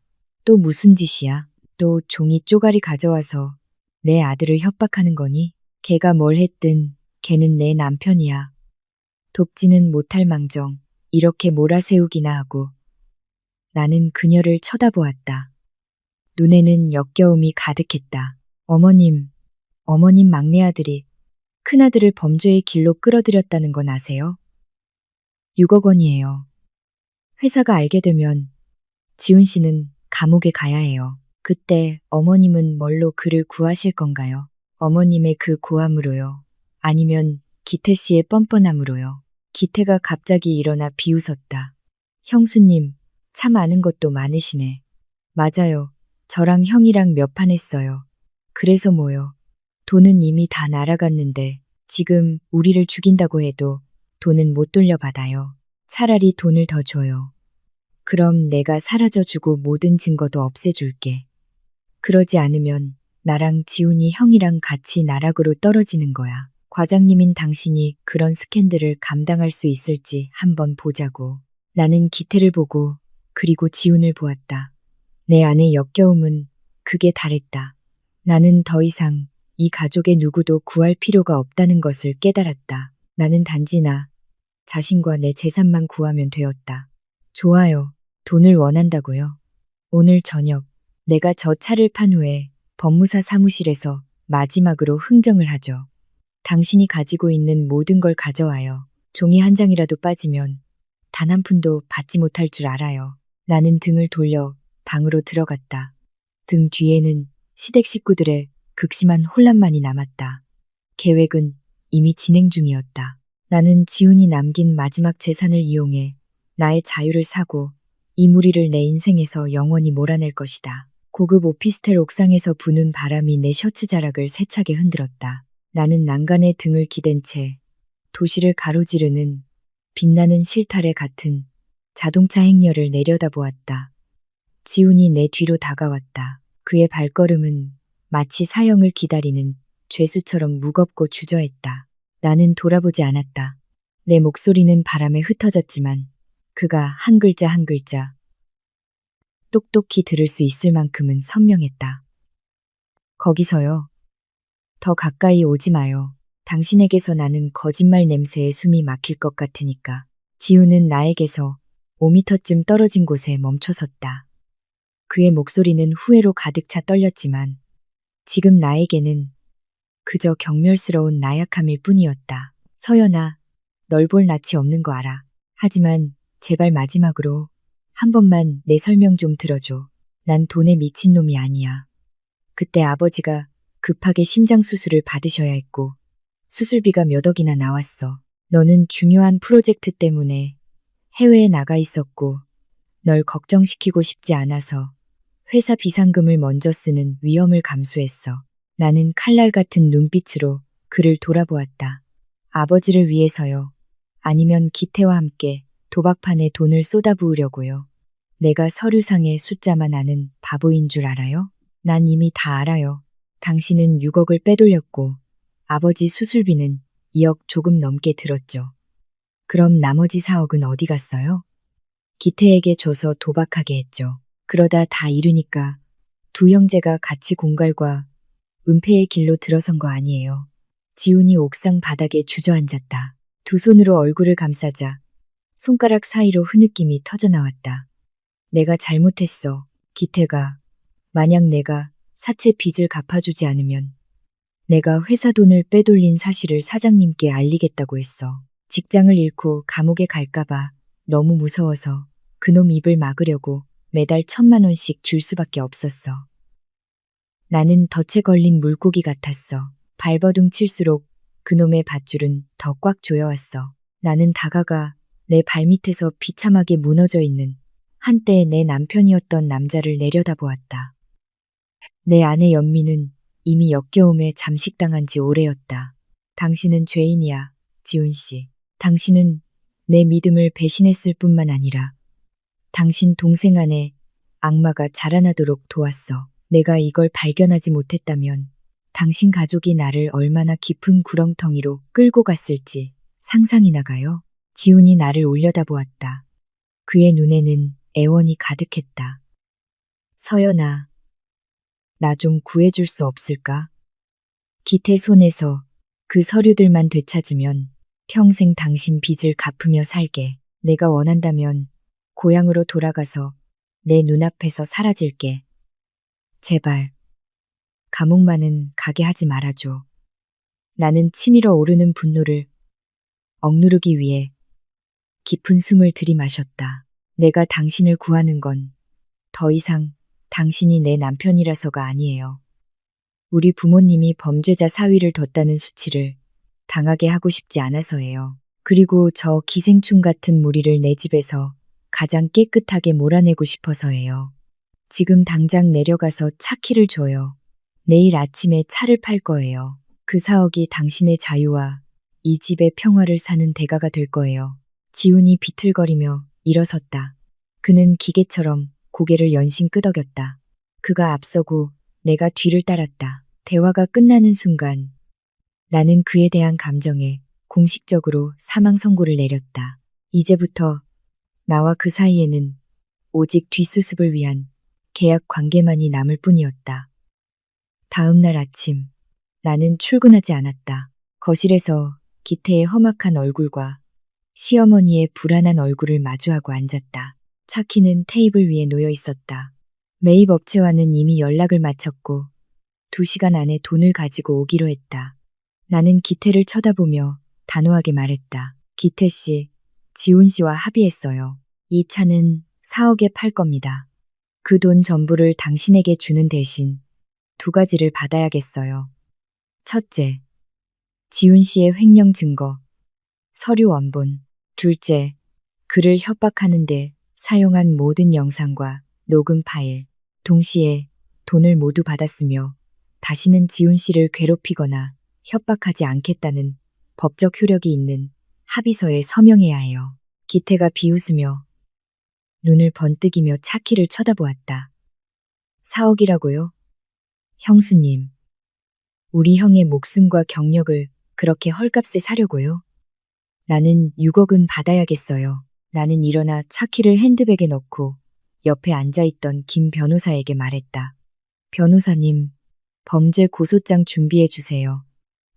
또 무슨 짓이야? 또 종이 쪼가리 가져와서 내 아들을 협박하는 거니? 걔가 뭘 했든 걔는 내 남편이야. 돕지는 못할 망정 이렇게 몰아세우기나 하고. 나는 그녀를 쳐다보았다. 눈에는 역겨움이 가득했다. 어머님 막내 아들이 큰아들을 범죄의 길로 끌어들였다는 건 아세요? 6억 원이에요. 회사가 알게 되면 지훈 씨는 감옥에 가야 해요. 그때 어머님은 뭘로 그를 구하실 건가요? 어머님의 그 고함으로요? 아니면 기태 씨의 뻔뻔함으로요? 기태가 갑자기 일어나 비웃었다. 형수님, 참 아는 것도 많으시네. 맞아요. 저랑 형이랑 몇 판 했어요. 그래서 뭐요? 돈은 이미 다 날아갔는데 지금 우리를 죽인다고 해도 돈은 못 돌려받아요. 차라리 돈을 더 줘요. 그럼 내가 사라져주고 모든 증거도 없애줄게. 그러지 않으면 나랑 지훈이 형이랑 같이 나락으로 떨어지는 거야. 과장님인 당신이 그런 스캔들을 감당할 수 있을지 한번 보자고. 나는 기태를 보고 그리고 지훈을 보았다. 내 안의 역겨움은 극에 달했다. 나는 더 이상 이 가족의 누구도 구할 필요가 없다는 것을 깨달았다. 나는 단지 나 자신과 내 재산만 구하면 되었다. 좋아요. 돈을 원한다고요? 오늘 저녁 내가 저 차를 판 후에 법무사 사무실에서 마지막으로 흥정을 하죠. 당신이 가지고 있는 모든 걸 가져와요. 종이 한 장이라도 빠지면 단 한 푼도 받지 못할 줄 알아요. 나는 등을 돌려 방으로 들어갔다. 등 뒤에는 시댁 식구들의 극심한 혼란만이 남았다. 계획은 이미 진행 중이었다. 나는 지훈이 남긴 마지막 재산을 이용해 나의 자유를 사고 이 무리를 내 인생에서 영원히 몰아낼 것이다. 고급 오피스텔 옥상에서 부는 바람이 내 셔츠 자락을 세차게 흔들었다. 나는 난간에 등을 기댄 채 도시를 가로지르는 빛나는 실타래 같은 자동차 행렬을 내려다보았다. 지훈이 내 뒤로 다가왔다. 그의 발걸음은 마치 사형을 기다리는 죄수처럼 무겁고 주저했다. 나는 돌아보지 않았다. 내 목소리는 바람에 흩어졌지만 그가 한 글자 한 글자 똑똑히 들을 수 있을 만큼은 선명했다. 거기서요. 더 가까이 오지 마요. 당신에게서 나는 거짓말 냄새에 숨이 막힐 것 같으니까. 지우는 나에게서 5미터쯤 떨어진 곳에 멈춰섰다. 그의 목소리는 후회로 가득 차 떨렸지만 지금 나에게는 그저 경멸스러운 나약함일 뿐이었다. 서연아, 널 볼 낯이 없는 거 알아. 하지만 제발 마지막으로 한 번만 내 설명 좀 들어줘. 난 돈에 미친 놈이 아니야. 그때 아버지가 급하게 심장 수술을 받으셔야 했고 수술비가 몇 억이나 나왔어. 너는 중요한 프로젝트 때문에 해외에 나가 있었고 널 걱정시키고 싶지 않아서 회사 비상금을 먼저 쓰는 위험을 감수했어. 나는 칼날 같은 눈빛으로 그를 돌아보았다. 아버지를 위해서요. 아니면 기태와 함께 도박판에 돈을 쏟아부으려고요. 내가 서류상의 숫자만 아는 바보인 줄 알아요? 난 이미 다 알아요. 당신은 6억을 빼돌렸고 아버지 수술비는 2억 조금 넘게 들었죠. 그럼 나머지 4억은 어디 갔어요? 기태에게 줘서 도박하게 했죠. 그러다 다 잃으니까 두 형제가 같이 공갈과 은폐의 길로 들어선 거 아니에요. 지훈이 옥상 바닥에 주저앉았다. 두 손으로 얼굴을 감싸자 손가락 사이로 흐느낌이 터져나왔다. 내가 잘못했어. 기태가 만약 내가 사채 빚을 갚아주지 않으면 내가 회사 돈을 빼돌린 사실을 사장님께 알리겠다고 했어. 직장을 잃고 감옥에 갈까봐 너무 무서워서 그놈 입을 막으려고 매달 1,000만 원씩 줄 수밖에 없었어. 나는 덫에 걸린 물고기 같았어. 발버둥 칠수록 그놈의 밧줄은 더 꽉 조여왔어. 나는 다가가 내 발밑에서 비참하게 무너져 있는 한때 내 남편이었던 남자를 내려다보았다. 내 아내 연미는 이미 역겨움에 잠식당한 지 오래였다. 당신은 죄인이야, 지훈 씨. 당신은 내 믿음을 배신했을 뿐만 아니라 당신 동생 안에 악마가 자라나도록 도왔어. 내가 이걸 발견하지 못했다면 당신 가족이 나를 얼마나 깊은 구렁텅이로 끌고 갔을지 상상이나 가요. 지훈이 나를 올려다보았다. 그의 눈에는 애원이 가득했다. 서연아, 나 좀 구해줄 수 없을까? 기태 손에서 그 서류들만 되찾으면 평생 당신 빚을 갚으며 살게. 내가 원한다면 고향으로 돌아가서 내 눈앞에서 사라질게. 제발, 감옥만은 가게 하지 말아줘. 나는 치밀어 오르는 분노를 억누르기 위해 깊은 숨을 들이마셨다. 내가 당신을 구하는 건 더 이상 당신이 내 남편이라서가 아니에요. 우리 부모님이 범죄자 사위를 뒀다는 수치를 당하게 하고 싶지 않아서예요. 그리고 저 기생충 같은 무리를 내 집에서 가장 깨끗하게 몰아내고 싶어서예요. 지금 당장 내려가서 차 키를 줘요. 내일 아침에 차를 팔 거예요. 그 4억이 당신의 자유와 이 집의 평화를 사는 대가가 될 거예요. 지훈이 비틀거리며 일어섰다. 그는 기계처럼 고개를 연신 끄덕였다. 그가 앞서고 내가 뒤를 따랐다. 대화가 끝나는 순간 나는 그에 대한 감정에 공식적으로 사망 선고를 내렸다. 이제부터 나와 그 사이에는 오직 뒷수습을 위한 계약 관계만이 남을 뿐이었다. 다음 날 아침 나는 출근하지 않았다. 거실에서 기태의 험악한 얼굴과 시어머니의 불안한 얼굴을 마주하고 앉았다. 차키는 테이블 위에 놓여 있었다. 매입 업체와는 이미 연락을 마쳤고 2시간 안에 돈을 가지고 오기로 했다. 나는 기태를 쳐다보며 단호하게 말했다. 기태 씨, 지훈 씨와 합의했어요. 이 차는 4억에 팔 겁니다. 그 돈 전부를 당신에게 주는 대신 2가지를 받아야겠어요. 첫째, 지훈 씨의 횡령 증거, 서류 원본. 둘째, 그를 협박하는데 사용한 모든 영상과 녹음 파일. 동시에 돈을 모두 받았으며 다시는 지훈 씨를 괴롭히거나 협박하지 않겠다는 법적 효력이 있는 합의서에 서명해야 해요. 기태가 비웃으며 눈을 번뜩이며 차키를 쳐다보았다. 4억이라고요? 형수님, 우리 형의 목숨과 경력을 그렇게 헐값에 사려고요? 나는 6억은 받아야겠어요. 나는 일어나 차키를 핸드백에 넣고 옆에 앉아있던 김 변호사에게 말했다. 변호사님, 범죄 고소장 준비해 주세요.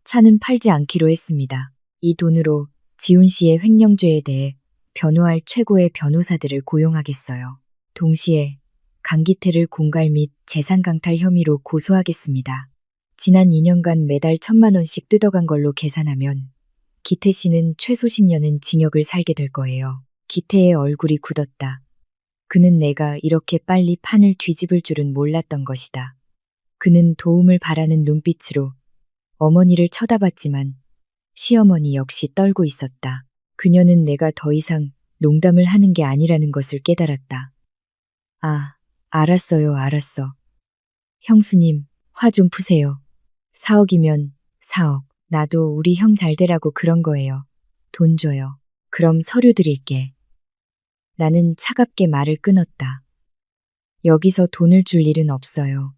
차는 팔지 않기로 했습니다. 이 돈으로 지훈 씨의 횡령죄에 대해 변호할 최고의 변호사들을 고용하겠어요. 동시에 강기태를 공갈 및 재산 강탈 혐의로 고소하겠습니다. 지난 2년간 매달 1,000만 원씩 뜯어간 걸로 계산하면 기태 씨는 최소 10년은 징역을 살게 될 거예요. 기태의 얼굴이 굳었다. 그는 내가 이렇게 빨리 판을 뒤집을 줄은 몰랐던 것이다. 그는 도움을 바라는 눈빛으로 어머니를 쳐다봤지만 시어머니 역시 떨고 있었다. 그녀는 내가 더 이상 농담을 하는 게 아니라는 것을 깨달았다. 아, 알았어요, 알았어. 형수님, 화 좀 푸세요. 4억이면 4억. 나도 우리 형 잘 되라고 그런 거예요. 돈 줘요. 그럼 서류 드릴게. 나는 차갑게 말을 끊었다. 여기서 돈을 줄 일은 없어요.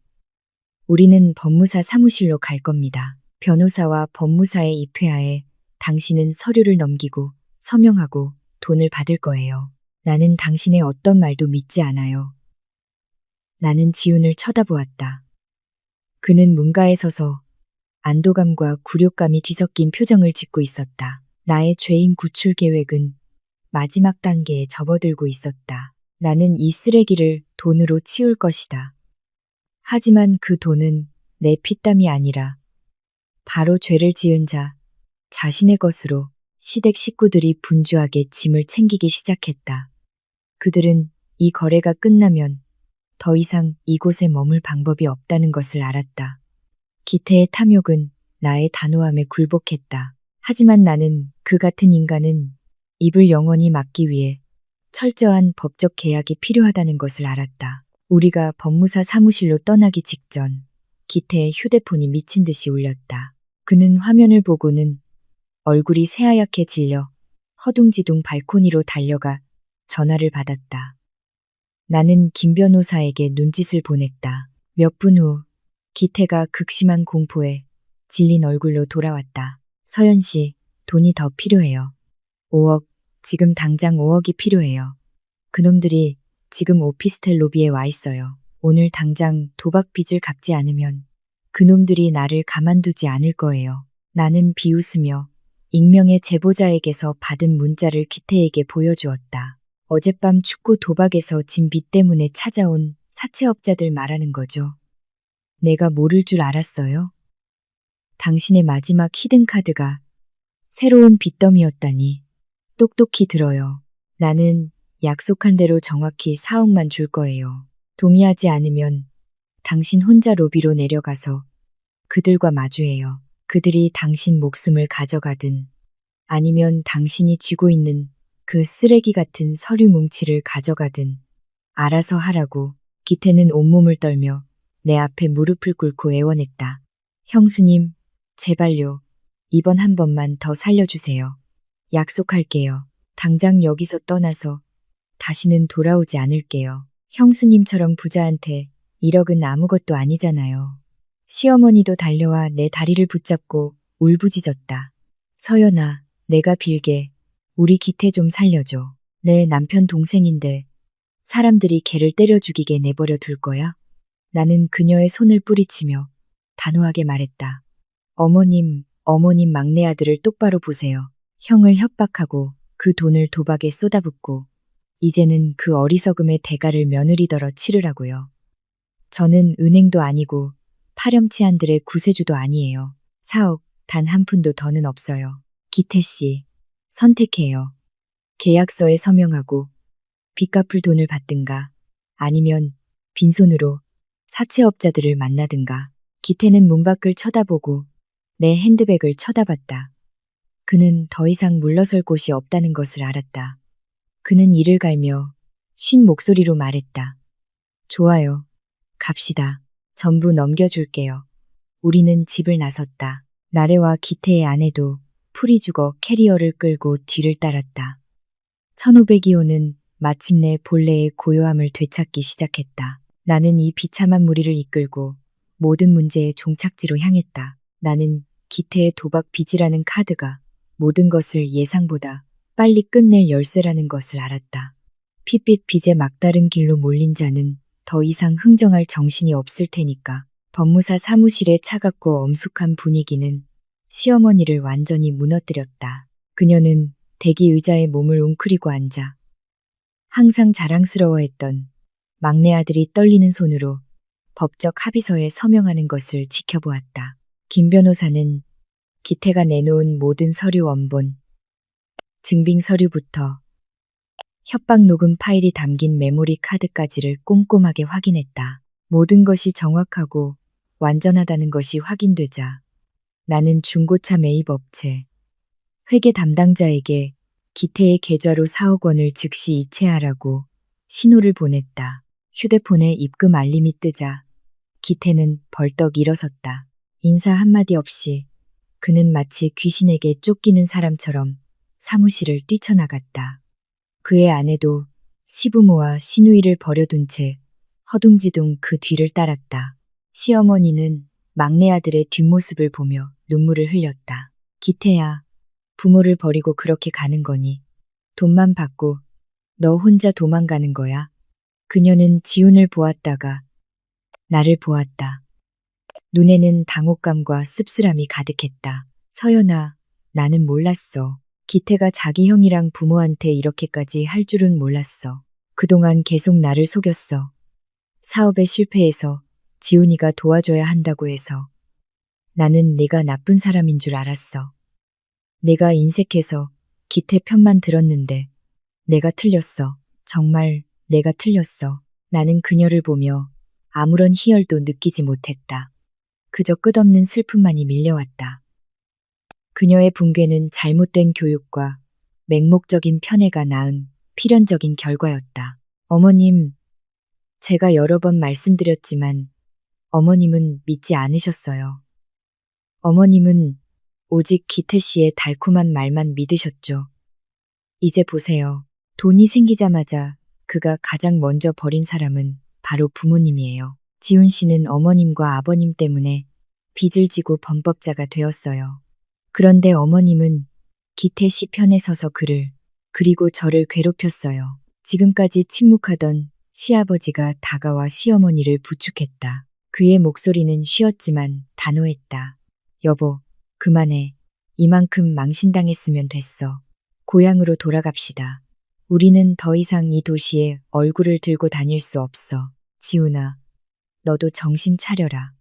우리는 법무사 사무실로 갈 겁니다. 변호사와 법무사의 입회하에 당신은 서류를 넘기고 서명하고 돈을 받을 거예요. 나는 당신의 어떤 말도 믿지 않아요. 나는 지훈을 쳐다보았다. 그는 문가에 서서 안도감과 굴욕감이 뒤섞인 표정을 짓고 있었다. 나의 죄인 구출 계획은 마지막 단계에 접어들고 있었다. 나는 이 쓰레기를 돈으로 치울 것이다. 하지만 그 돈은 내 피땀이 아니라 바로 죄를 지은 자 자신의 것으로 시댁 식구들이 분주하게 짐을 챙기기 시작했다. 그들은 이 거래가 끝나면 더 이상 이곳에 머물 방법이 없다는 것을 알았다. 기태의 탐욕은 나의 단호함에 굴복했다. 하지만 나는 그 같은 인간은 입을 영원히 막기 위해 철저한 법적 계약이 필요하다는 것을 알았다. 우리가 법무사 사무실로 떠나기 직전 기태의 휴대폰이 미친 듯이 울렸다. 그는 화면을 보고는 얼굴이 새하얗게 질려 허둥지둥 발코니로 달려가 전화를 받았다. 나는 김 변호사에게 눈짓을 보냈다. 몇 분 후 기태가 극심한 공포에 질린 얼굴로 돌아왔다. 서연 씨, 돈이 더 필요해요. 5억, 지금 당장 5억이 필요해요. 그놈들이 지금 오피스텔 로비에 와 있어요. 오늘 당장 도박 빚을 갚지 않으면 그놈들이 나를 가만두지 않을 거예요. 나는 비웃으며 익명의 제보자에게서 받은 문자를 기태에게 보여주었다. 어젯밤 축구 도박에서 진 빚 때문에 찾아온 사채업자들 말하는 거죠. 내가 모를 줄 알았어요? 당신의 마지막 히든카드가 새로운 빚더미였다니. 똑똑히 들어요. 나는 약속한 대로 정확히 4억만 줄 거예요. 동의하지 않으면 당신 혼자 로비로 내려가서 그들과 마주해요. 그들이 당신 목숨을 가져가든 아니면 당신이 쥐고 있는 그 쓰레기 같은 서류 뭉치를 가져가든 알아서 하라고. 기태는 온몸을 떨며 내 앞에 무릎을 꿇고 애원했다. 형수님, 제발요. 이번 한 번만 더 살려주세요. 약속할게요. 당장 여기서 떠나서 다시는 돌아오지 않을게요. 형수님처럼 부자한테 1억은 아무것도 아니잖아요. 시어머니도 달려와 내 다리를 붙잡고 울부짖었다. 서연아, 내가 빌게 우리 기태 좀 살려줘. 내 남편 동생인데 사람들이 걔를 때려 죽이게 내버려 둘 거야? 나는 그녀의 손을 뿌리치며 단호하게 말했다. 어머님 막내 아들을 똑바로 보세요. 형을 협박하고 그 돈을 도박에 쏟아붓고 이제는 그 어리석음의 대가를 며느리더러 치르라고요. 저는 은행도 아니고 파렴치한들의 구세주도 아니에요. 4억 단 한 푼도 더는 없어요. 기태 씨, 선택해요. 계약서에 서명하고 빚 갚을 돈을 받든가 아니면 빈손으로 사채업자들을 만나든가. 기태는 문 밖을 쳐다보고 내 핸드백을 쳐다봤다. 그는 더 이상 물러설 곳이 없다는 것을 알았다. 그는 이를 갈며 쉰 목소리로 말했다. 좋아요. 갑시다. 전부 넘겨줄게요. 우리는 집을 나섰다. 나래와 기태의 아내도 풀이 죽어 캐리어를 끌고 뒤를 따랐다. 1502호는 마침내 본래의 고요함을 되찾기 시작했다. 나는 이 비참한 무리를 이끌고 모든 문제의 종착지로 향했다. 나는 기태의 도박 빚이라는 카드가 모든 것을 예상보다 빨리 끝낼 열쇠라는 것을 알았다. 핏빛 빚에 막다른 길로 몰린 자는 더 이상 흥정할 정신이 없을 테니까. 법무사 사무실의 차갑고 엄숙한 분위기는 시어머니를 완전히 무너뜨렸다. 그녀는 대기 의자에 몸을 웅크리고 앉아 항상 자랑스러워했던 막내 아들이 떨리는 손으로 법적 합의서에 서명하는 것을 지켜보았다. 김 변호사는 기태가 내놓은 모든 서류 원본, 증빙 서류부터 협박 녹음 파일이 담긴 메모리 카드까지를 꼼꼼하게 확인했다. 모든 것이 정확하고 완전하다는 것이 확인되자 나는 중고차 매입 업체, 회계 담당자에게 기태의 계좌로 4억 원을 즉시 이체하라고 신호를 보냈다. 휴대폰에 입금 알림이 뜨자 기태는 벌떡 일어섰다. 인사 한마디 없이 그는 마치 귀신에게 쫓기는 사람처럼 사무실을 뛰쳐나갔다. 그의 아내도 시부모와 시누이를 버려둔 채 허둥지둥 그 뒤를 따랐다. 시어머니는 막내 아들의 뒷모습을 보며 눈물을 흘렸다. 기태야, 부모를 버리고 그렇게 가는 거니? 돈만 받고 너 혼자 도망가는 거야? 그녀는 지훈을 보았다가 나를 보았다. 눈에는 당혹감과 씁쓸함이 가득했다. 서연아, 나는 몰랐어. 기태가 자기 형이랑 부모한테 이렇게까지 할 줄은 몰랐어. 그동안 계속 나를 속였어. 사업에 실패해서 지훈이가 도와줘야 한다고 해서 나는 내가 나쁜 사람인 줄 알았어. 내가 인색해서 기태 편만 들었는데 내가 틀렸어. 정말 내가 틀렸어. 나는 그녀를 보며 아무런 희열도 느끼지 못했다. 그저 끝없는 슬픔만이 밀려왔다. 그녀의 붕괴는 잘못된 교육과 맹목적인 편애가 낳은 필연적인 결과였다. 어머님, 제가 여러 번 말씀드렸지만 어머님은 믿지 않으셨어요. 어머님은 오직 기태 씨의 달콤한 말만 믿으셨죠. 이제 보세요. 돈이 생기자마자 그가 가장 먼저 버린 사람은 바로 부모님이에요. 지훈 씨는 어머님과 아버님 때문에 빚을 지고 범법자가 되었어요. 그런데 어머님은 기태 씨 편에 서서 그리고 저를 괴롭혔어요. 지금까지 침묵하던 시아버지가 다가와 시어머니를 부축했다. 그의 목소리는 쉬었지만 단호했다. 여보, 그만해. 이만큼 망신당했으면 됐어. 고향으로 돌아갑시다. 우리는 더 이상 이 도시에 얼굴을 들고 다닐 수 없어. 지훈아, 너도 정신 차려라.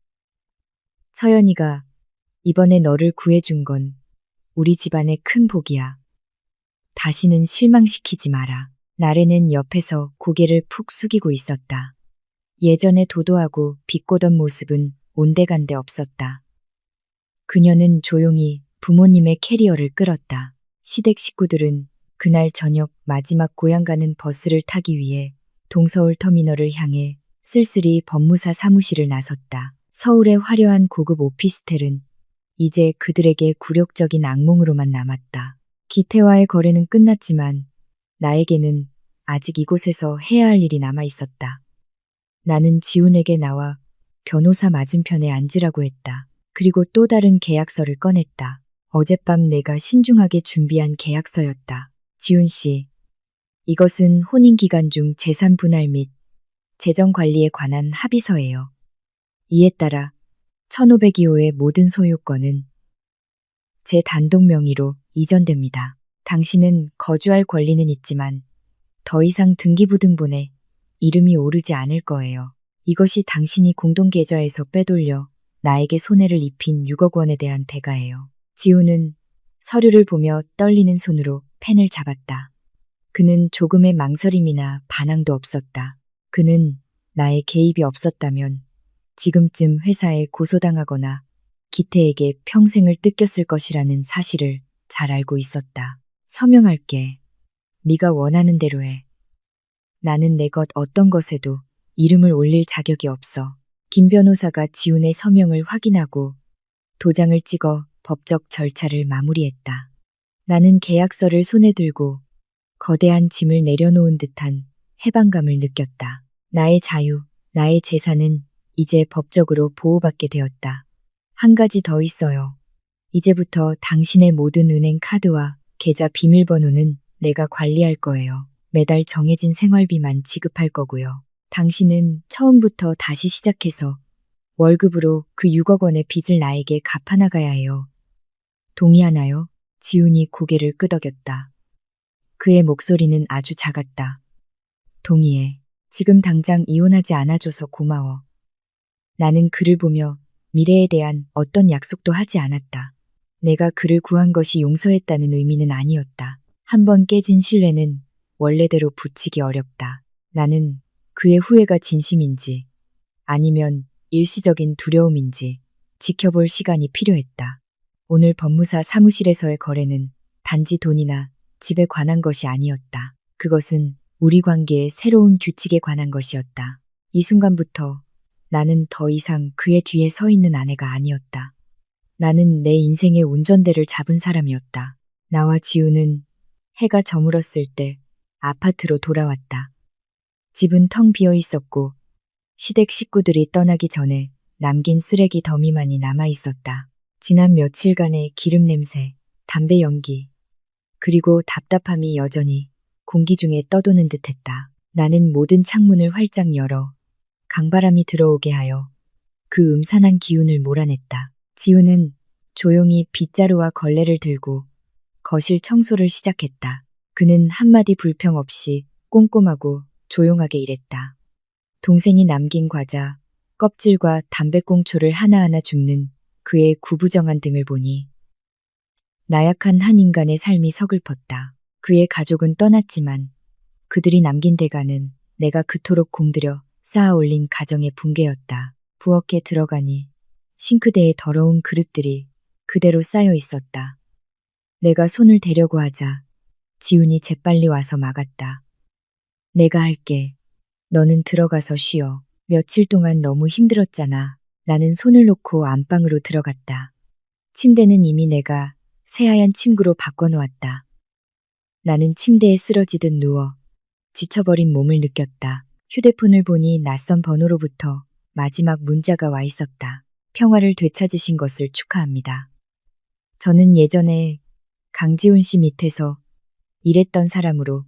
서연이가 이번에 너를 구해준 건 우리 집안의 큰 복이야. 다시는 실망시키지 마라. 나래는 옆에서 고개를 푹 숙이고 있었다. 예전에 도도하고 비꼬던 모습은 온데간데 없었다. 그녀는 조용히 부모님의 캐리어를 끌었다. 시댁 식구들은 그날 저녁 마지막 고향 가는 버스를 타기 위해 동서울 터미널을 향해 쓸쓸히 법무사 사무실을 나섰다. 서울의 화려한 고급 오피스텔은 이제 그들에게 굴욕적인 악몽으로만 남았다. 기태와의 거래는 끝났지만 나에게는 아직 이곳에서 해야 할 일이 남아 있었다. 나는 지훈에게 나와 변호사 맞은편에 앉으라고 했다. 그리고 또 다른 계약서를 꺼냈다. 어젯밤 내가 신중하게 준비한 계약서였다. 지훈 씨, 이것은 혼인 기간 중 재산 분할 및 재정 관리에 관한 합의서예요. 이에 따라 1502호의 모든 소유권은 제 단독 명의로 이전됩니다. 당신은 거주할 권리는 있지만 더 이상 등기부등본에 이름이 오르지 않을 거예요. 이것이 당신이 공동계좌에서 빼돌려 나에게 손해를 입힌 6억 원에 대한 대가예요. 지훈은 서류를 보며 떨리는 손으로 펜을 잡았다. 그는 조금의 망설임이나 반항도 없었다. 그는 나의 개입이 없었다면 지금쯤 회사에 고소당하거나 기태에게 평생을 뜯겼을 것이라는 사실을 잘 알고 있었다. 서명할게. 네가 원하는 대로 해. 나는 내 것 어떤 것에도 이름을 올릴 자격이 없어. 김 변호사가 지훈의 서명을 확인하고 도장을 찍어 법적 절차를 마무리했다. 나는 계약서를 손에 들고 거대한 짐을 내려놓은 듯한 해방감을 느꼈다. 나의 자유, 나의 재산은 이제 법적으로 보호받게 되었다. 한 가지 더 있어요. 이제부터 당신의 모든 은행 카드와 계좌 비밀번호는 내가 관리할 거예요. 매달 정해진 생활비만 지급할 거고요. 당신은 처음부터 다시 시작해서 월급으로 그 6억 원의 빚을 나에게 갚아나가야 해요. 동의하나요? 지훈이 고개를 끄덕였다. 그의 목소리는 아주 작았다. 동의해. 지금 당장 이혼하지 않아줘서 고마워. 나는 그를 보며 미래에 대한 어떤 약속도 하지 않았다. 내가 그를 구한 것이 용서했다는 의미는 아니었다. 한번 깨진 신뢰는 원래대로 붙이기 어렵다. 나는 그의 후회가 진심인지 아니면 일시적인 두려움인지 지켜볼 시간이 필요했다. 오늘 법무사 사무실에서의 거래는 단지 돈이나 집에 관한 것이 아니었다. 그것은 우리 관계의 새로운 규칙에 관한 것이었다. 이 순간부터 나는 더 이상 그의 뒤에 서 있는 아내가 아니었다. 나는 내 인생의 운전대를 잡은 사람이었다. 나와 지우는 해가 저물었을 때 아파트로 돌아왔다. 집은 텅 비어 있었고 시댁 식구들이 떠나기 전에 남긴 쓰레기 더미만이 남아 있었다. 지난 며칠간의 기름 냄새, 담배 연기, 그리고 답답함이 여전히 공기 중에 떠도는 듯했다. 나는 모든 창문을 활짝 열어 강바람이 들어오게 하여 그 음산한 기운을 몰아냈다. 지우는 조용히 빗자루와 걸레를 들고 거실 청소를 시작했다. 그는 한마디 불평 없이 꼼꼼하고 조용하게 일했다. 동생이 남긴 과자, 껍질과 담배꽁초를 하나하나 줍는 그의 구부정한 등을 보니 나약한 한 인간의 삶이 서글펐다. 그의 가족은 떠났지만 그들이 남긴 대가는 내가 그토록 공들여 쌓아 올린 가정의 붕괴였다. 부엌에 들어가니 싱크대에 더러운 그릇들이 그대로 쌓여 있었다. 내가 손을 대려고 하자 지훈이 재빨리 와서 막았다. 내가 할게. 너는 들어가서 쉬어. 며칠 동안 너무 힘들었잖아. 나는 손을 놓고 안방으로 들어갔다. 침대는 이미 내가 새하얀 침구로 바꿔놓았다. 나는 침대에 쓰러지듯 누워 지쳐버린 몸을 느꼈다. 휴대폰을 보니 낯선 번호로부터 마지막 문자가 와 있었다. 평화를 되찾으신 것을 축하합니다. 저는 예전에 강지훈 씨 밑에서 일했던 사람으로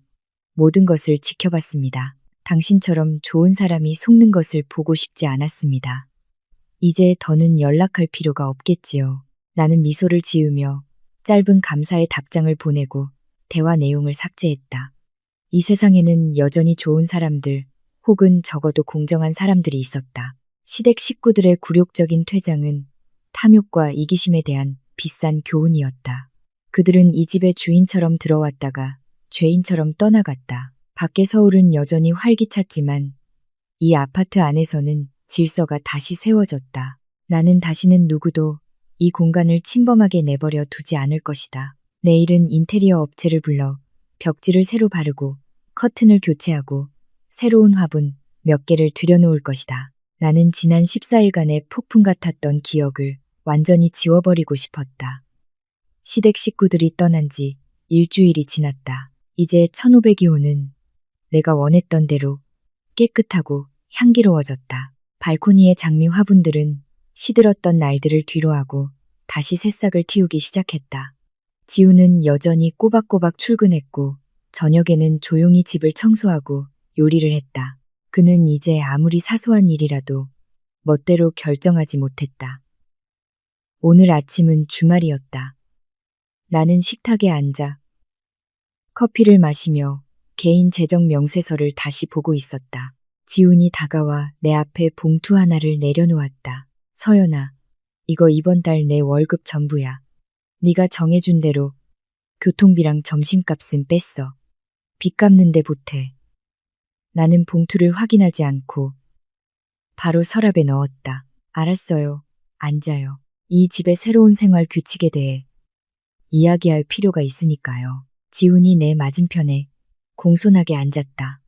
모든 것을 지켜봤습니다. 당신처럼 좋은 사람이 속는 것을 보고 싶지 않았습니다. 이제 더는 연락할 필요가 없겠지요. 나는 미소를 지으며 짧은 감사의 답장을 보내고 대화 내용을 삭제했다. 이 세상에는 여전히 좋은 사람들 혹은 적어도 공정한 사람들이 있었다. 시댁 식구들의 굴욕적인 퇴장은 탐욕과 이기심에 대한 비싼 교훈이었다. 그들은 이 집의 주인처럼 들어왔다가 죄인처럼 떠나갔다. 밖의 서울은 여전히 활기찼지만 이 아파트 안에서는 질서가 다시 세워졌다. 나는 다시는 누구도 이 공간을 침범하게 내버려 두지 않을 것이다. 내일은 인테리어 업체를 불러 벽지를 새로 바르고 커튼을 교체하고 새로운 화분 몇 개를 들여놓을 것이다. 나는 지난 14일간의 폭풍 같았던 기억을 완전히 지워버리고 싶었다. 시댁 식구들이 떠난 지 일주일이 지났다. 이제 1500이 내가 원했던 대로 깨끗하고 향기로워졌다. 발코니의 장미 화분들은 시들었던 날들을 뒤로하고 다시 새싹을 틔우기 시작했다. 지우는 여전히 꼬박꼬박 출근했고 저녁에는 조용히 집을 청소하고 요리를 했다. 그는 이제 아무리 사소한 일이라도 멋대로 결정하지 못했다. 오늘 아침은 주말이었다. 나는 식탁에 앉아 커피를 마시며 개인 재정 명세서를 다시 보고 있었다. 지훈이 다가와 내 앞에 봉투 하나를 내려놓았다. 서연아, 이거 이번 달 내 월급 전부야. 네가 정해준 대로 교통비랑 점심값은 뺐어. 빚 갚는데 보태. 나는 봉투를 확인하지 않고 바로 서랍에 넣었다. 알았어요. 앉아요. 이 집의 새로운 생활 규칙에 대해 이야기할 필요가 있으니까요. 지훈이 내 맞은편에 공손하게 앉았다.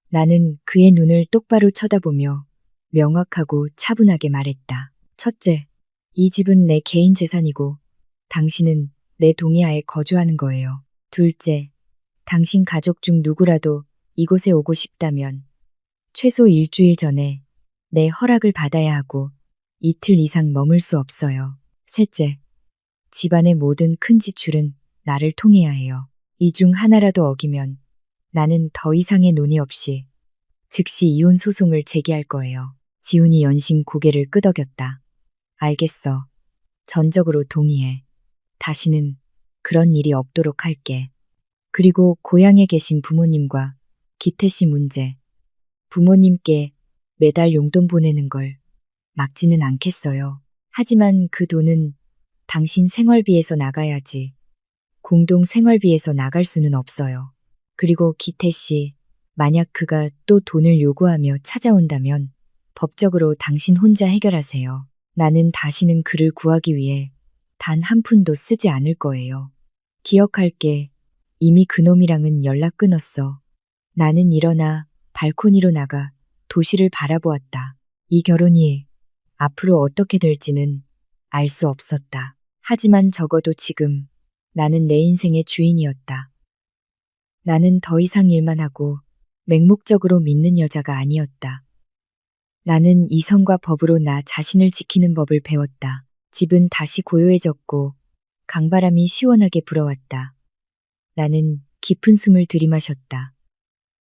나는 그의 눈을 똑바로 쳐다보며 명확하고 차분하게 말했다. 첫째, 이 집은 내 개인 재산이고 당신은 내 동의하에 거주하는 거예요. 둘째, 당신 가족 중 누구라도 이곳에 오고 싶다면 최소 일주일 전에 내 허락을 받아야 하고 이틀 이상 머물 수 없어요. 셋째, 집안의 모든 큰 지출은 나를 통해야 해요. 이 중 하나라도 어기면 나는 더 이상의 논의 없이 즉시 이혼 소송을 제기할 거예요. 지훈이 연신 고개를 끄덕였다. 알겠어. 전적으로 동의해. 다시는 그런 일이 없도록 할게. 그리고 고향에 계신 부모님과 기태 씨 문제. 부모님께 매달 용돈 보내는 걸 막지는 않겠어요. 하지만 그 돈은 당신 생활비에서 나가야지. 공동 생활비에서 나갈 수는 없어요. 그리고 기태 씨, 만약 그가 또 돈을 요구하며 찾아온다면 법적으로 당신 혼자 해결하세요. 나는 다시는 그를 구하기 위해 단 한 푼도 쓰지 않을 거예요. 기억할게. 이미 그놈이랑은 연락 끊었어. 나는 일어나 발코니로 나가 도시를 바라보았다. 이 결혼이 앞으로 어떻게 될지는 알 수 없었다. 하지만 적어도 지금 나는 내 인생의 주인이었다. 나는 더 이상 일만 하고 맹목적으로 믿는 여자가 아니었다. 나는 이성과 법으로 나 자신을 지키는 법을 배웠다. 집은 다시 고요해졌고 강바람이 시원하게 불어왔다. 나는 깊은 숨을 들이마셨다.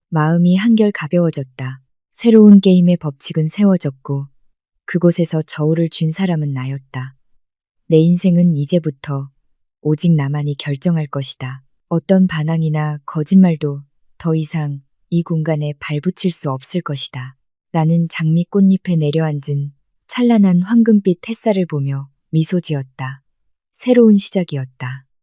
마음이 한결 가벼워졌다. 새로운 게임의 법칙은 세워졌고 그곳에서 저울을 쥔 사람은 나였다. 내 인생은 이제부터 오직 나만이 결정할 것이다. 어떤 반항이나 거짓말도 더 이상 이 공간에 발붙일 수 없을 것이다. 나는 장미 꽃잎에 내려앉은 찬란한 황금빛 햇살을 보며 미소 지었다. 새로운 시작이었다.